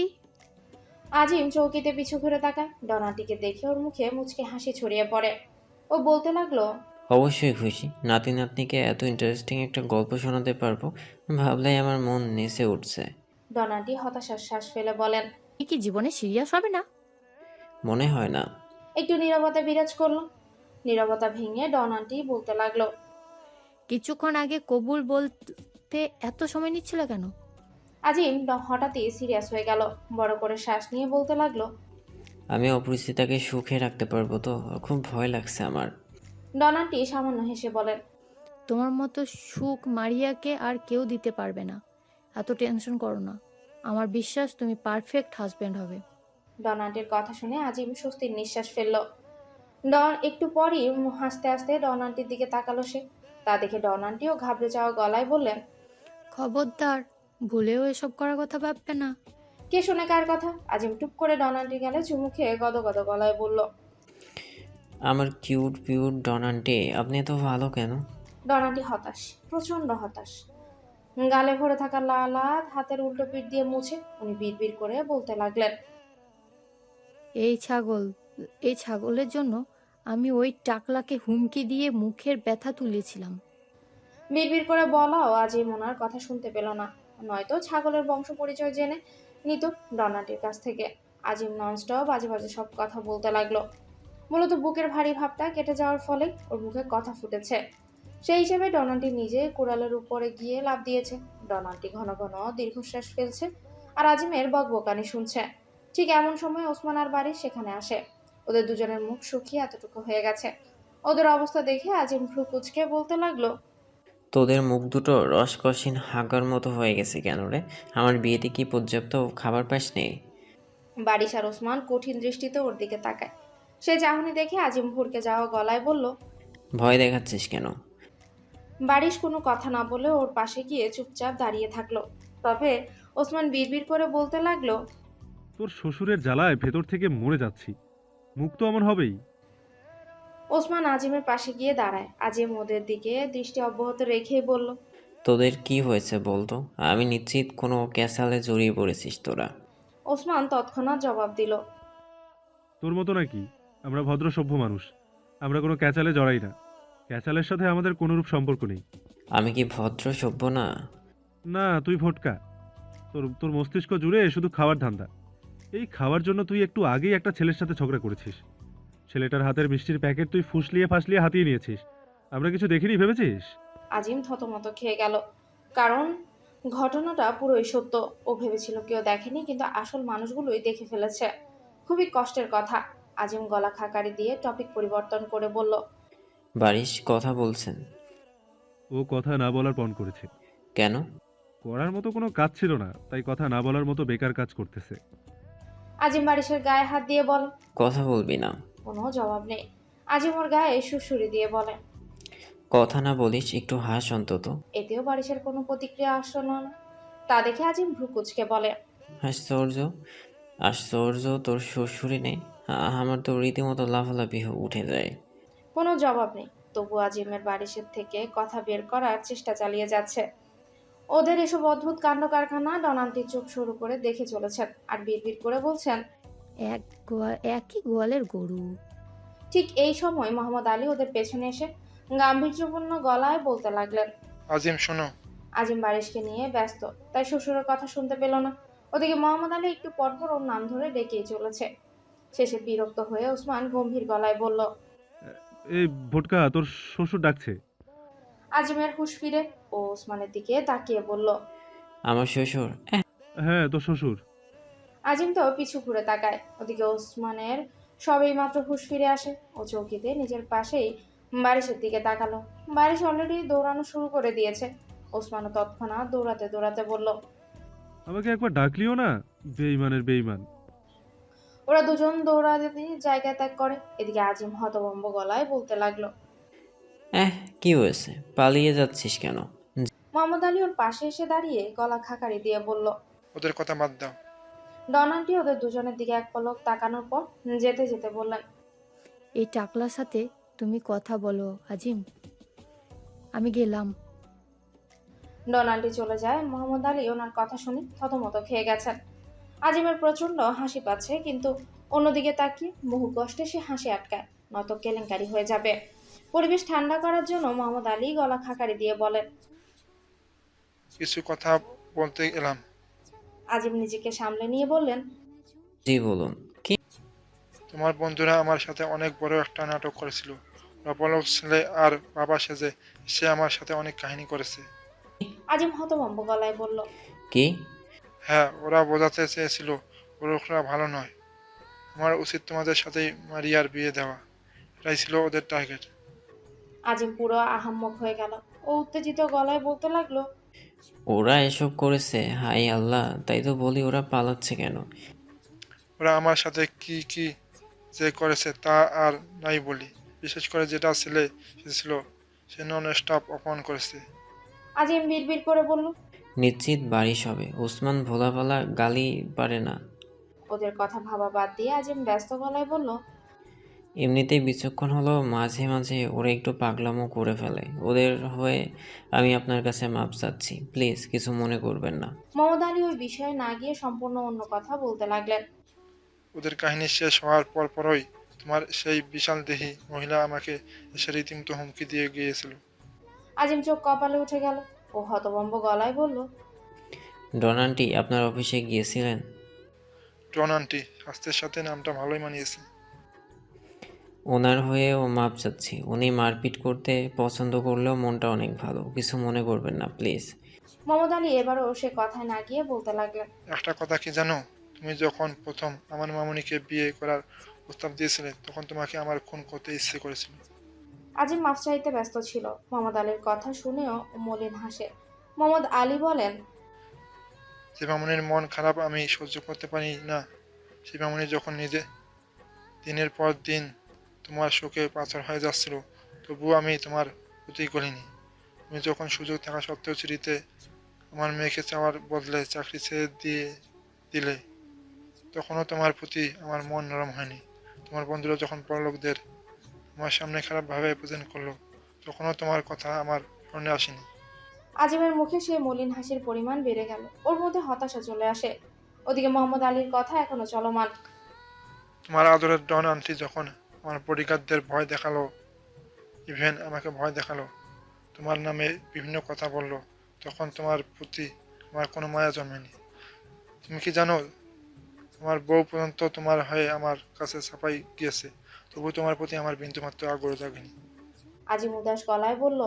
আজিম চৌকিতে পিছু ঘুরে তাকায়। ডন আন্টিকে দেখে ওর মুখে মুচকে হাসি ছড়িয়ে পড়ে। ও বলতে লাগলো, অবশ্যই খুশি, নাতি নাতনিকে এত ইন্টারেস্টিং একটা গল্প শোনাতে পারবো ভাবলেই আমার মন নেচে উঠছে। ডন আন্টি হতাশার শ্বাস ফেলে বলেন, তুই কি জীবনে সিরিয়াস হবে না? মনে হয় না। একটু নীরবতা বিরাজ করলো। নীরবতা ভেঙে ডন আন্টি বলতে লাগলো, কিছুক্ষণ আগে কবুল বলতে এত সময় নিচ্ছিল কেন? আজিম হঠাৎই সিরিয়াস হয়ে গেল। বড় করে শ্বাস নিয়ে বলতে লাগলো, আমি অপরিচিতাকে সুখে রাখতে পারবো তো? খুব ভয় লাগছে আমার। ডন আন্টি সামান্য হেসে বলেন, তোমার মতো সুখ মারিয়াকে আর কেউ দিতে পারবে না। এত টেনশন করো না, আমার বিশ্বাস তুমি পারফেক্ট হাজবেন্ড হবে। ডন আন্টির কথা শুনে আজিম স্বস্তির নিঃশ্বাস ফেলল। ডন একটু পরই হাসতে হাসতে ডন আন্টির দিকে তাকালো সে। তা দেখে ডন আন্টিও ঘাবড়ে যাওয়া গলায় বললেন, খবরদার, ভুলেও এসব করার কথা ভাববে না। কে শুনে কার কথা? আজিম টুপ করে ডন আন্টির গালে চুমু খেয়ে গদগদ গলায় বলল, আমার কিউট পিউট ডন আন্টি, আপনি এত ভালো কেন? ডন আন্টি হতাশ, প্রচন্ড হতাশ। গালে ভরে থাকা লাল হাত হাতের উল্টো পিঠ দিয়ে মুছে উনি বিড়বিড় করে বলতে লাগলেন, এই ছাগল, এই ছাগলের জন্য আমি ওই টাকলাকে হুমকি দিয়ে মুখের ব্যথা তুলেছিলাম। বিড়বিড় করে বলাও আজিম ওনার কথা শুনতে পেল না, নয়তো ছাগলের বংশ পরিচয় জেনে নিত ডনাটির কাছ থেকে। আজিম ননস্টপ বাজে বাজে সব কথা বলতে লাগলো। মূলত বুকের ভারী ভাবটা কেটে যাওয়ার ফলে ওর মুখে কথা ফুটেছে। সেই হিসেবে ডনাল্টি নিজে কুড়ালের উপরে গিয়ে লাফ দিয়েছে। ডনাল্টি ঘন ঘন দীর্ঘশ্বাস ফেলছে আর আজিমের বকবকানি শুনছে। ঠিক এমন সময় ওসমান আর বাড়ি সেখানে আসে। ওদের দুজনের মুখ শুকিয়ে এতটুকু হয়ে গেছে। ওদের অবস্থা দেখে আজিম ভ্রু কুঁচকে বলতে লাগলো, তোদের মুখ দুটো রসকসিন হাগার মতো হয়ে গেছে কেন রে? আমার বিয়েতে কি পর্যাপ্ত খাবার পাস নেই? বারিশ আর ওসমান কঠিন দৃষ্টিতে ওর দিকে তাকায়। সে চাহনি দেখে আজিম ভুরকে যাওয়া গলায় বলল, ভয় দেখাচ্ছিস কেন? বারিশ কোনো কথা না বলে ওর পাশে গিয়ে চুপচাপ দাঁড়িয়ে থাকলো। তবে ওসমান বিড়বিড় করে বলতে লাগলো, তোর শ্বশুরের জ্বালায় ভেতর থেকে মরে যাচ্ছি, মুখ তো এমন হবেই। ওসমান আজিমের পাশে গিয়ে দাঁড়ায়। আজিম ওদের দিকে দৃষ্টি অব্যাহত রেখেই বলল, তোদের কি হয়েছে বলতো? আমি নিশ্চিত কোনো ক্যাসালে জড়িয়ে পড়েছিস তোরা। ওসমান তৎক্ষণাৎ জবাব দিল, তোর মতো নাকি? আমরা ভদ্র সভ্য মানুষ, আমরা কোনো ক্যাচালে জড়াই না। ক্যাচালের সাথে আমাদের কোনোরূপ সম্পর্ক নেই। আমি কি ভদ্র সভ্য না? না, তুই ভোটকা। তোর তোর মস্তিষ্ক জুড়ে শুধু খাওয়ার ধান্দা। এই খাওয়ার জন্য তুই একটু আগেই একটা ছেলের সাথে ঝগড়া করেছিস। ছেলেটার হাতের মিষ্টির প্যাকেট তুই ফুসলিয়ে ফাসলিয়ে হাতিয়ে নিয়েছিস। আমরা কিছু দেখিনি ভেবেছিস? আজিম থতমত খেয়ে গেল, কারণ ঘটনাটা পুরোই সত্য। ও ভেবেছিল কেউ দেখেনি, কিন্তু আসল মানুষগুলোই দেখে ফেলেছে। খুবই কষ্টের কথা। আজিম গলা খাকারি দিয়ে টপিক পরিবর্তন করে বলল, বারিশ কথা বলছেন? ও কথা না বলার পণ করেছে। কেন? করার মতো কোনো কাজ ছিল না, তাই কথা না বলার মতো বেকার কাজ করতেছে। আজিম বারিশের গায়ে হাত দিয়ে বলে। কথা বলবি না? কোনো জবাব নেই। আজিম ওর গায়ে সুড়সুড়ি দিয়ে বলে, কথা না বলিস, একটু হাস অন্তত। এতেও বারিশের কোনো প্রতিক্রিয়া আসলো না। তা দেখে আজিম ভ্রু কুঁচকে বলে, আশ্চর্য, আশ্চর্য, তোর শ্বশুরই নেই? আমার তো রীতিমতো লাফালাফি উঠে যায়। কোনো জবাব নেই। তবু আজিমের বারিশের থেকে কথা বের করার চেষ্টা চালিয়ে যাচ্ছে। ওদের এসব অদ্ভুত কাণ্ড কারখানা ডনাল্টি চোখ শুরু করে দেখে চলেছেন আর বিড়বিড় করে বলছেন, একই গোয়ালের গরু। ঠিক এই সময় মোহাম্মদ আলী ওদের পেছনে এসে গাম্ভীর্যপূর্ণ গলায় বলতে লাগলেন, আজিম শোনো। আজিম বারিশকে নিয়ে ব্যস্ত, তাই শ্বশুরের কথা শুনতে পেল না। ওদিকে মোহাম্মদ আলী একটু পরপর ওর নাম ধরে ডেকেই চলেছে। শেষে বিরক্ত হয়ে ওসমান গম্ভীর গলায় বলল, এই ভোটকা, তোর শ্বশুর ডাকছে। আজিমের হুঁশ ফিরে ও ওসমানের দিকে তাকিয়ে বলল, আমার শ্বশুর? হ্যাঁ, তোর শ্বশুর। আজিম তো পিছু ঘুরে তাকায়। ওদিকে ওসমানের সবেই মাত্র হুঁশ ফিরে আসে। ও চৌকিতে নিজের পাশেই বারিশের দিকে তাকালো। বারিশ অলরেডি দৌড়ানো শুরু করে দিয়েছে। ওসমানও তৎক্ষণাৎ দৌড়াতে দৌড়াতে বলল, আমাকে একবার ডাকলিও না, বেঈমানের বেঈমান। ওরা দুজন দৌড়াতে জায়গা ত্যাগ করে। এদিকে আজিম হতভম্ব গলায় বলতে লাগলো, কি হয়েছে? পালিয়ে যাচ্ছিস কেন? মোহাম্মদ আলী ওর পাশে এসে দাঁড়িয়ে গলা খাকারি দিয়ে বলল, ওদের কথা বাদ দাও। ডনাল্টি ওদের দুজনের দিকে এক পলক তাকানোর পর যেতে যেতে বললেন, এই টাকলার সাথে তুমি কথা বলো আজিম, আমি গেলাম। ডনাল্টি চলে যায়। মোহাম্মদ আলী ওনার কথা শুনে থতমত খেয়ে গেছেন। আজিমের প্রচন্ড হাসি পাচ্ছে, কিন্তু অন্যদিকে তাকিয়ে বহু কষ্টে সে হাসি আটকায়, নয়তো কেলেঙ্কারি হয়ে যাবে। পরিবেশ ঠান্ডা করার জন্য মোহাম্মদ আলী গলা খাকারি দিয়ে বলেন, কিছু কথা বলতে এলাম। আজিম নিজেকে সামলে নিয়ে বললেন, জি বলুন। কি? তোমার বন্ধুরা আমার সাথে অনেক বড় একটা নাটক করেছিল। ওরা বড় ছেলে আর বাবা সেজে সে আমার সাথে অনেক কাহিনী করেছে। আজিম হতভম্ব গলায় বলল, কি? হ্যাঁ, ওরা বোঝাতে চেয়েছিল পুরুষরা ভালো নয়। আমার উচিত তোমাদের সাথেই মারিয়ার বিয়ে দেওয়া। এটাই ছিল ওদের টার্গেট। আজিম পুরো আহাম্মক হয়ে গেল। ও উত্তেজিত গলায় বলতে লাগলো, ওরা এসব করেছে? হাই আল্লাহ, তাই তো বলি ওরা পালাচ্ছে কেন? ওরা আমার সাথে কি কি যে করেছে তা আর নাই বলি। বিশেষ করে যেটা ছেলে ছিল সে নন স্টপ অপমান করেছে। আজিম বিড়বিড় করে বলল, নিশ্চিত বারিশ হবে। ওসমান ভোলাভালা গালি পারে না। ওদের কথা ভাবা বাদ দিয়ে আজিম ব্যস্ত গলায় বলল, এমনিতেই বিচক্ষণ হলেও মাঝে মাঝে ওরা একটু পাগলামো করে ফেলে। ওদের হয়ে আমি আপনার কাছে মাপ চাচ্ছি, প্লিজ কিছু মনে করবেন না। মোহাম্মদ আলী ওই বিষয়ে না গিয়ে সম্পূর্ণ অন্য কথা বলতে লাগলেন। ওদের কাহিনী শেষ হওয়ার পরই তোমার সেই বিশাল দেহী মহিলা আমাকে এসে রীতিমতো হুমকি দিয়ে গিয়েছিল। আজিম চোখ কপালে উঠে গেল। ও হতভম্ব গলায় বলল, ডন আন্টি আপনার অফিসে গিয়েছিলেন? ডন আন্টি, স্বাস্থ্যের সাথে নামটা ভালোই মানিয়েছে। ওনার হয়েও মাপ চাচ্ছি। উনি মারপিট করতে পছন্দ করলেও মনটা অনেক ভালো, কিছু মনে করবেন না প্লিজ। মোহাম্মদ আলী এবারও সে কথায় না গিয়ে বলতে লাগলেন, একটা কথা কি জানো, তুমি যখন প্রথম আমার মামুনিকে বিয়ে করার প্রস্তাব দিয়েছিলে তখন তোমাকে আমার খুন করতে ইচ্ছে করেছিল। আজিম মাফ চাইতে ব্যস্ত ছিল। মোহাম্মদ আলীর কথা শুনেও মলিন হাসে। মোহাম্মদ আলী বলেন, যে মামুনির মন খারাপ আমি সহ্য করতে পারি না, সেই মামুনি যখন নিজে দিনের পর দিন তোমার শোকে পাথর হয়ে যাচ্ছিল, তবুও আমি তোমার প্রতি করিনি। তুমি যখন সুযোগ থাকা সত্ত্বেও চিঠিতে আমার মেয়েকে চাওয়ার বদলে চাকরি ছেড়ে দিলে, তখনও তোমার প্রতি আমার মন নরম হয়নি। তোমার বন্ধুরা যখন বড়লোকদের আমার সামনে খারাপভাবে প্রেজেন্ট করলো, তখনও তোমার কথা আমার স্মরণে আসেনি। আজিমের মুখে সেই মলিন হাসির পরিমাণ বেড়ে গেল। ওর মধ্যে হতাশা চলে আসে। ওদিকে মোহাম্মদ আলীর কথা এখনো চলমান। তোমার আদরের ডন আন্টি যখন আমার বডিগার্ডদের ভয় দেখালো, ইভেন আমাকে ভয় দেখালো, তোমার নামে বিভিন্ন কথা বললো, তখন তোমার প্রতি আমার কোনো মায়া জন্মেনি। তুমি কি জানো, তোমার বউ পর্যন্ত তোমার হয়ে আমার কাছে ছাপাই গিয়েছে, তবু তোমার প্রতি আমার বিন্দুমাত্র আগ্রহ জাগেনি। আজিম উদাস গলায় বলল,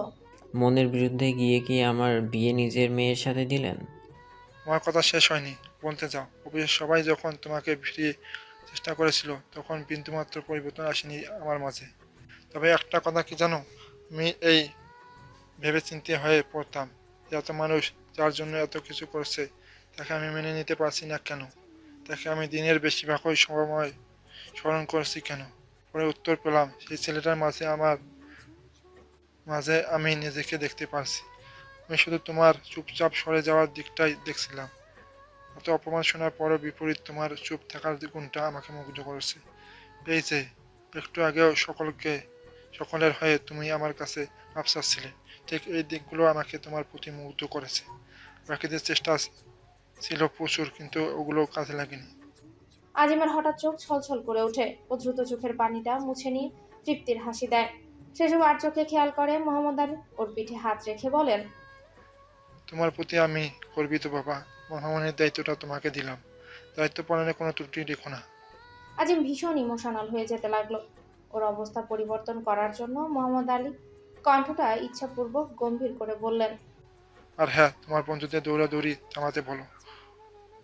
মনের বিরুদ্ধে গিয়ে কি আমার বিয়ে নিজের মেয়ের সাথে দিলেন? আমার কথা শেষ হয়নি, বলতে যাও। অফিসের সবাই যখন তোমাকে ফিরিয়ে চেষ্টা করেছিল, তখন বিন্দুমাত্র পরিবর্তন আসেনি আমার মাঝে। তবে একটা কথা কি জানো, আমি এই ভেবে চিন্তে হয়ে পড়তাম যে এত মানুষ যার জন্য এত কিছু করছে, তাকে আমি মেনে নিতে পারছি না কেন? তাকে আমি দিনের বেশিরভাগই সময় স্মরণ করছি কেন? পরে উত্তর পেলাম, সেই ছেলেটার মাঝে আমি নিজেকে দেখতে পারছি। আমি শুধু তোমার চুপচাপ সরে যাওয়ার দিকটাই দেখছিলাম। এত অপমান শোনার পরও বিপরীত তোমার চুপ থাকার গুণটা আমাকে মুগ্ধ করেছে। এই যে একটু আগেও সকলের হয়ে তুমি আমার কাছে মাপ চাচ্ছিলে, ঠিক এই দিকগুলো আমাকে তোমার প্রতি মুগ্ধ করেছে। বাকিদের চেষ্টা ছিল প্রচুর, কিন্তু ওগুলো কাজে লাগেনি। আজিমের হঠাৎ চোখ ছলছল করে ওঠে। ও দ্রুত চোখের পানিটা মুছে নিয়ে তৃপ্তির হাসি দেয়। সেসব আর চোখে খেয়াল করে মোহাম্মদ আলী। ওর পিঠে হাত রেখে বলেন, তোমার প্রতি আমি গর্বিত বাবা। মহামনের দায়িত্বটা তোমাকে দিলাম, দায়িত্ব পালনে কোনো ত্রুটি রেখো না। আজিম ভীষণ ইমোশনাল হয়ে যেতে লাগলো। ওর অবস্থা পরিবর্তন করার জন্য মোহাম্মদ আলী কণ্ঠটা ইচ্ছাপূর্বক গম্ভীর করে বললেন, আর হ্যাঁ, তোমার বন্ধুদের দৌড়াদৌড়ি থামাতে বলো।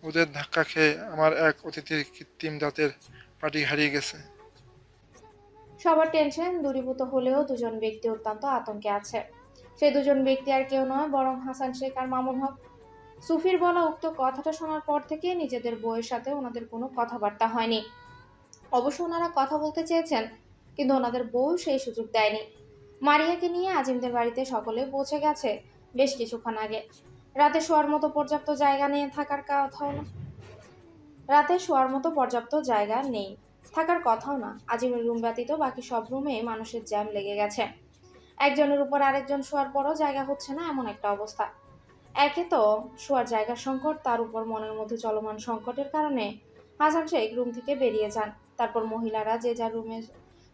ওদের ধাক্কা খেয়ে আমার এক অতিথির কৃত্রিম দাঁতের পাটি হারিয়ে গেছে। সবার টেনশন দূরীভূত হলেও দুজন ব্যক্তি অত্যন্ত আতঙ্কে আছে। সেই দুজন ব্যক্তি আর কেউ নয়, বরং হাসান শেখ আর মামুন হক। সুফির বলা উক্ত কথাটা শোনার পর থেকে নিজেদের বউয়ের সাথে ওনাদের কোনো কথাবার্তা হয়নি। অবশ্য ওনারা কথা বলতে চেয়েছেন, কিন্তু ওনাদের বউ সেই সুযোগ দেয়নি। মারিয়াকে নিয়ে আজিমদের বাড়িতে সকলে পৌঁছে গেছে বেশ কিছুক্ষণ আগে। রাতে শোয়ার মতো পর্যাপ্ত জায়গা নিয়ে থাকার কথাও না। রাতে শোয়ার মতো পর্যাপ্ত জায়গা নেই, থাকার কথাও না। আজিমের রুম ব্যতীত বাকি সব রুমে মানুষের জ্যাম লেগে গেছে। একজনের উপর আরেকজন শোয়ার পরও জায়গা হচ্ছে না, এমন একটা অবস্থা। একে তো শোয়ার জায়গার সংকট, তার উপর মনের মধ্যে চলমান সংকটের কারণে হাসান শেখ রুম থেকে বেরিয়ে যান। তারপর মহিলারা যে যার রুমে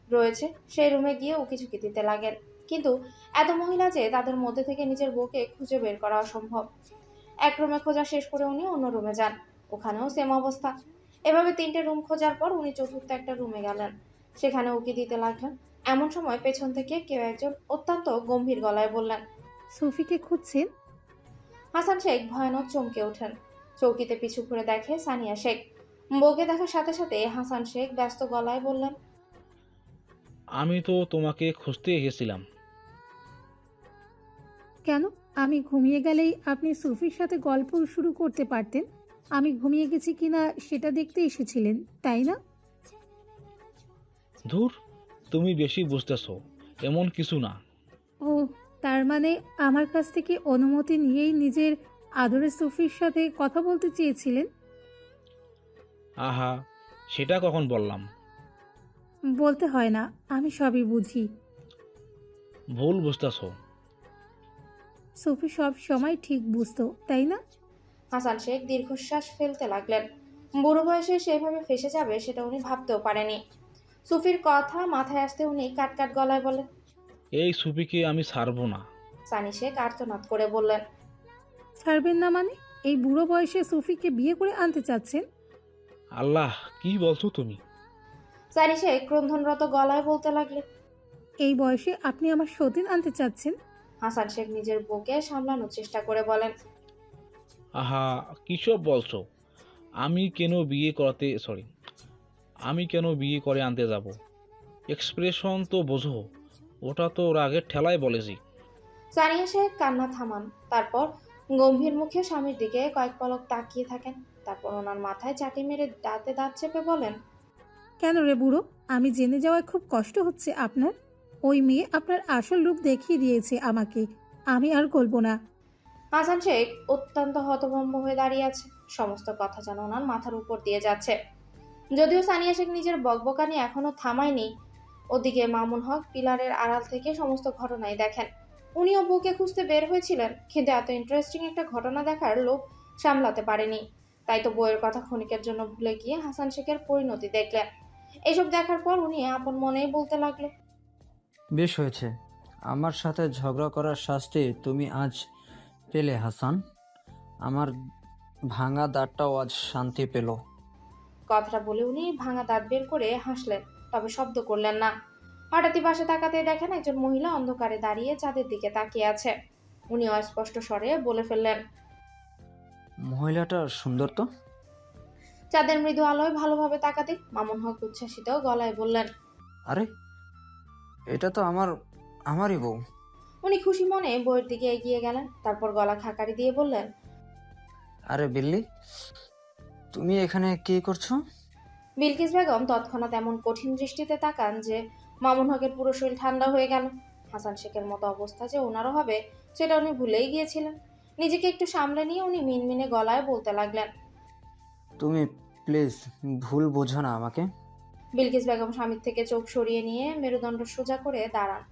রয়েছে সেই রুমে গিয়ে উকিঝুঁকি দিতে লাগেন। কিন্তু এত মহিলা যে তাদের মধ্যে থেকে নিজের বউকে খুঁজে বের করা অসম্ভব। এক রুমে খোঁজা শেষ করে উনি অন্য রুমে যান, ওখানেও সেম অবস্থা। এভাবে 3টে রুম খোঁজার পর উনি চতুর্থ একটা রুমে গেলেন, সেখানে উকি দিতে লাগলেন। এমন সময় পেছন থেকে কেউ একজন অত্যন্ত গম্ভীর গলায় বললেন, সুফিকে খুঁজছেন? হাসান শেখ ভয়ানক চমকে ওঠেন। চৌকিতে পিছু ঘুরে দেখে সানিয়া শেখ। বউকে দেখার সাথে সাথে হাসান শেখ ব্যস্ত গলায় বললেন, আমি তো তোমাকে খুঁজতে এসেছিলাম। কেন? আমি ঘুমিয়ে গেলেই আপনি সুফির সাথে গল্প শুরু করতে পারতেন। আমি ঘুমিয়ে গেছি কিনা সেটা দেখতে এসেছিলেন, তাই না? ধুর, তুমি বেশি বুঝতেছো, এমন কিছু না। ও, তার মানে আমার কাছ থেকে অনুমতি নিয়েই নিজের আদরের সুফির সাথে কথা বলতে চেয়েছিলেন? আহা, সেটা কখন বললাম? বলতে হয় না, আমি সবই বুঝি। ভুল বুঝতেছো। সুফি সব সময় ঠিক বুঝতো, তাই না? হাসান শেখ দীর্ঘশ্বাস ফেলতে লাগলেন। বুড়ো বয়সে সেভাবে ফেসে যাবে সেটা উনি ভাবতেও পারেনি। সুফির কথা মাথায় আসতে উনি কাটকাট গলায় বলেন। এই সুপিকে আমি ছাড়বো না। সানি শেখ আর্তনাদ করে বললেন। ছাড়বেন না মানে? এই বুড়ো বয়সে সুফিকে বিয়ে করে আনতে চাচ্ছেন? আল্লাহ, কি বলছো তুমি? সানি শেখ ক্রন্ধনরত গলায় বলতে লাগলেন। এই বয়সে আপনি আমার সতীন আনতে চাচ্ছেন? হাসান শেখ নিজের বুকে সামলানোর চেষ্টা করে বলেন। আহা, কিসব বলছো? আমি কেন বিয়ে করে আনতে যাব? এক্সপ্রেশন তো বোঝো, ওটা তো রাগের ঠেলায় বলেছি। সানিয়া শেখ কান্না থামান, তারপর গম্ভীর মুখে স্বামীর দিকে কয়েক পলক তাকিয়ে থাকেন, তারপর ওনার মাথায় চাটি মেরে দাঁতে দাঁত চেপে বলেন। কেন রে বুড়ো, আমি জেনে যাওয়ায় খুব কষ্ট হচ্ছে আপনার? ওই মেয়ে আপনার আসল রূপ দেখিয়ে দিয়েছে আমাকে, আমি আর গলব না। হাসান শেখ অত্যন্ত হতভম্ব হয়ে দাঁড়িয়ে আছে, সমস্ত কথা যেন ওনার মাথার উপর দিয়ে যাচ্ছে। যদিও সানিয়া শেখ নিজের বকবকানি এখনো থামায়নি, ওদিকে মামুন হক পিলারের আড়াল থেকে সমস্ত ঘটনাই দেখেন। উনিও বউকে খুঁজতে বের হয়েছিলেন, কিন্তু এত ইন্টারেস্টিং একটা ঘটনা দেখার লোভ সামলাতে পারেনি, তাই তো বউয়ের কথা ক্ষণিকের জন্য ভুলে গিয়ে হাসান শেখের পরিণতি দেখলেন। এসব দেখার পর উনি আপন মনেই বলতে লাগলেন। বেশ হয়েছে, আমার সাথে ঝগড়া করার শাস্তি তুমি আজ পেলে হাসান। আমার ভাঙা দাঁতটাও আজ শান্তি পেল। কথাটা বলে উনি ভাঙা দাঁত বের করে হাসলেন, তবে শব্দ করলেন না। হঠাৎই পাশে তাকাতে দেখেন একজন মহিলা অন্ধকারে দাঁড়িয়ে চাঁদের দিকে তাকিয়ে আছে। উনি অস্পষ্ট স্বরে বলে ফেললেন। মহিলাটা সুন্দর তো। চাঁদের মৃদু আলোয় ভালোভাবে তাকাতে মামুন হক উচ্ছ্বাসিত গলায় বললেন। আরে, এটা তো আমারই বউ। উনি খুশি মনে বউয়ের দিকে এগিয়ে গেলেন, তারপর গলা খাকারি দিয়ে বললেন। আরে বিল্লি, তুমি এখানে কি করছো? বিলকিস বেগম তৎক্ষণাৎ এমন কঠিন দৃষ্টিতে তাকান যে মামুন হকের পুরো শরীর ঠান্ডা হয়ে গেল। হাসান শেখের মতো অবস্থা যে ওনারও হবে সেটা উনি ভুলেই গিয়েছিলেন। নিজেকে একটু সামলে নিয়ে উনি মিনমিনে গলায় বলতে লাগলেন। তুমি প্লিজ ভুল বোঝো না আমাকে। বিলকিস বেগম স্বামীর থেকে চোখ সরিয়ে নিয়ে মেরুদণ্ড সোজা করে দাঁড়ান।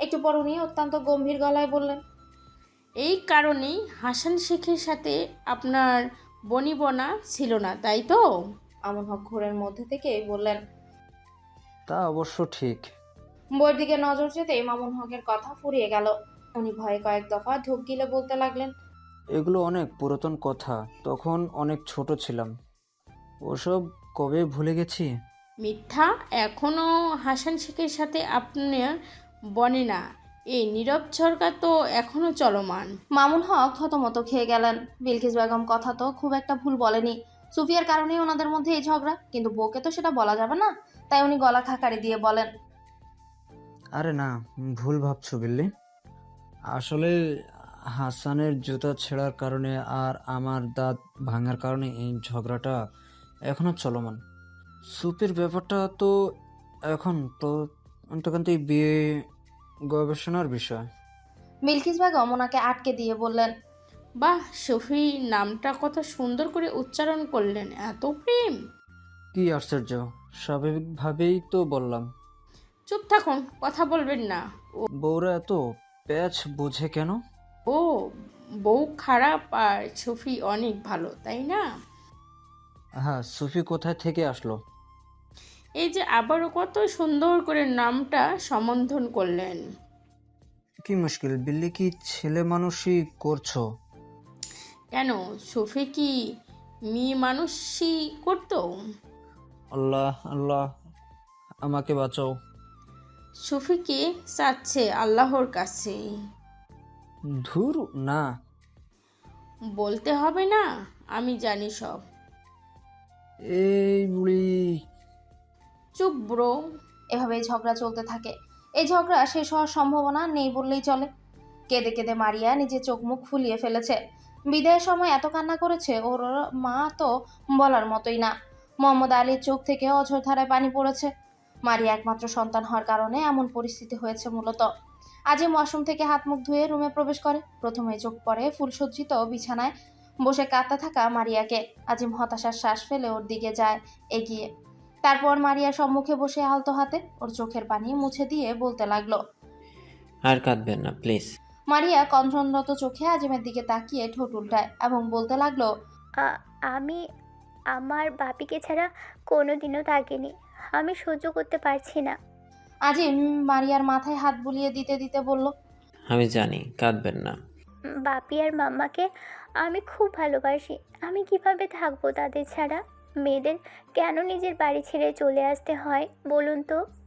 একটু পর উনি অত্যন্ত গম্ভীর গলায় বললেন। এই কারণেই হাসান শেখের সাথে আপনার বনিবনা ছিল না, তাই তো? মামুন হক ঘোরের মধ্যে থেকে বললেন। তা অবশ্য ঠিক। বইয়ের দিকে নজর যেতেই মামুন হকের কথা ফুরিয়ে গেল। উনি ভয়ে কয়েক দফা ঢোক গিলে বলতে লাগলেন। এগুলো অনেক পুরাতন কথা, তখন অনেক ছোট ছিলাম, ওসব কবে ভুলে গেছি। মিথ্যা, এখনো হাসান শেখের সাথে আপনার বনে না, এই নীরব ঝরকা তো এখনো চলমান। মামুন হক থতমত খেয়ে গেলেন। বিলকিস বেগম কথা তো খুব একটা ভুল বলেনি, সুফিয়ার কারণেই ওনাদের মধ্যে এই ঝগড়া, কিন্তু বউকে তো সেটা বলা যাবে না, তাই উনি গলা খাকারি দিয়ে বলেন। আরে না, ভুল ভাবছো বিল্লি। আসলে হাসানের জুতা ছেঁড়ার কারণে আর আমার দাঁত ভাঙার কারণে এই ঝগড়াটা এখনো চলমান। সুপির ব্যাপারটা তো এখন তো অন্তকান্তই বিয়ে গবেষণার বিষয়। বিলকিস বেগম ওনাকে আটকে দিয়ে বললেন। বাহ, সফি নামটা কত সুন্দর করে উচ্চারণ করলেন, এত প্রেম। কি আশ্চর্য, স্বাভাবিকভাবেই তো বললাম। চুপ থাকুন, কথা বলবেন না। বউরা এত প্যাচ বোঝে কেন? ও, বউ খারাপ আর সফি অনেক ভালো, তাই না? হ্যাঁ, সুফি কোথায় থেকে আসলো? এই যে আবারও কত সুন্দর করে নামটা সম্বোধন করলেন। কি মুশকিল বিল্লি, কি ছেলে মানুষই করছো? কেন, সফি কি মেয়ে মানুষই করতো? আল্লাহ আল্লাহ, আমাকে বাঁচাও। সফিকে চাচ্ছে আল্লাহর কাছে। ধুর না, বলতে হবে না, আমি জানি সব। এই বুড়ি। চুপ ব্রো। এভাবেই ঝগড়া চলতে থাকে। এই ঝগড়া শেষ হওয়ার সম্ভাবনা নেই বললেই চলে। কেঁদে কেঁদে মারিয়া নিজের চোখ মুখ ফুলিয়ে ফেলেছে। বিদায়ের সময় এত কান্না করেছে, ওর মা তো বলার মতোই না। মোহাম্মদ আলীর চোখ থেকে অঝোর ধারায় পানি পড়েছে। মারিয়া একমাত্র সন্তান হওয়ার কারণে এমন পরিস্থিতি হয়েছে মূলত। আজই ওয়াশরুম থেকে হাত মুখ ধুয়ে রুমে প্রবেশ করে। প্রথমে চোখ পড়ে ফুলসজ্জিত বিছানায় বসে কাঁদতে থাকা মারিয়াকে। আজিম হতাশার শ্বাস ফেলে ওর দিকে যায় এগিয়ে। তারপর মারিয়ার সম্মুখে বসে আলতো হাতে ওর চোখের পানি মুছে দিয়ে বলতে লাগলো। আর কাঁদবেন না প্লিজ। মারিয়া কঞ্চনরত চোখে আজিমের দিকে তাকিয়ে ঠোঁট উল্টায় এবং বলতে লাগলো। আমি আমার বাপিকে ছাড়া কোনোদিনও থাকিনি। আমি সহ্য করতে পারছি না। আজিম মারিয়ার মাথায় হাত বুলিয়ে দিতে দিতে বলল, আমি জানি, কাঁদবেন না। বাপি আর মাম্মাকে আমি খুব ভালোবাসি। আমি কিভাবে থাকবো তাদের ছাড়া? মেয়েদের কেন নিজের বাড়ি ছেড়ে চলে আসতে হয় বলুন তো?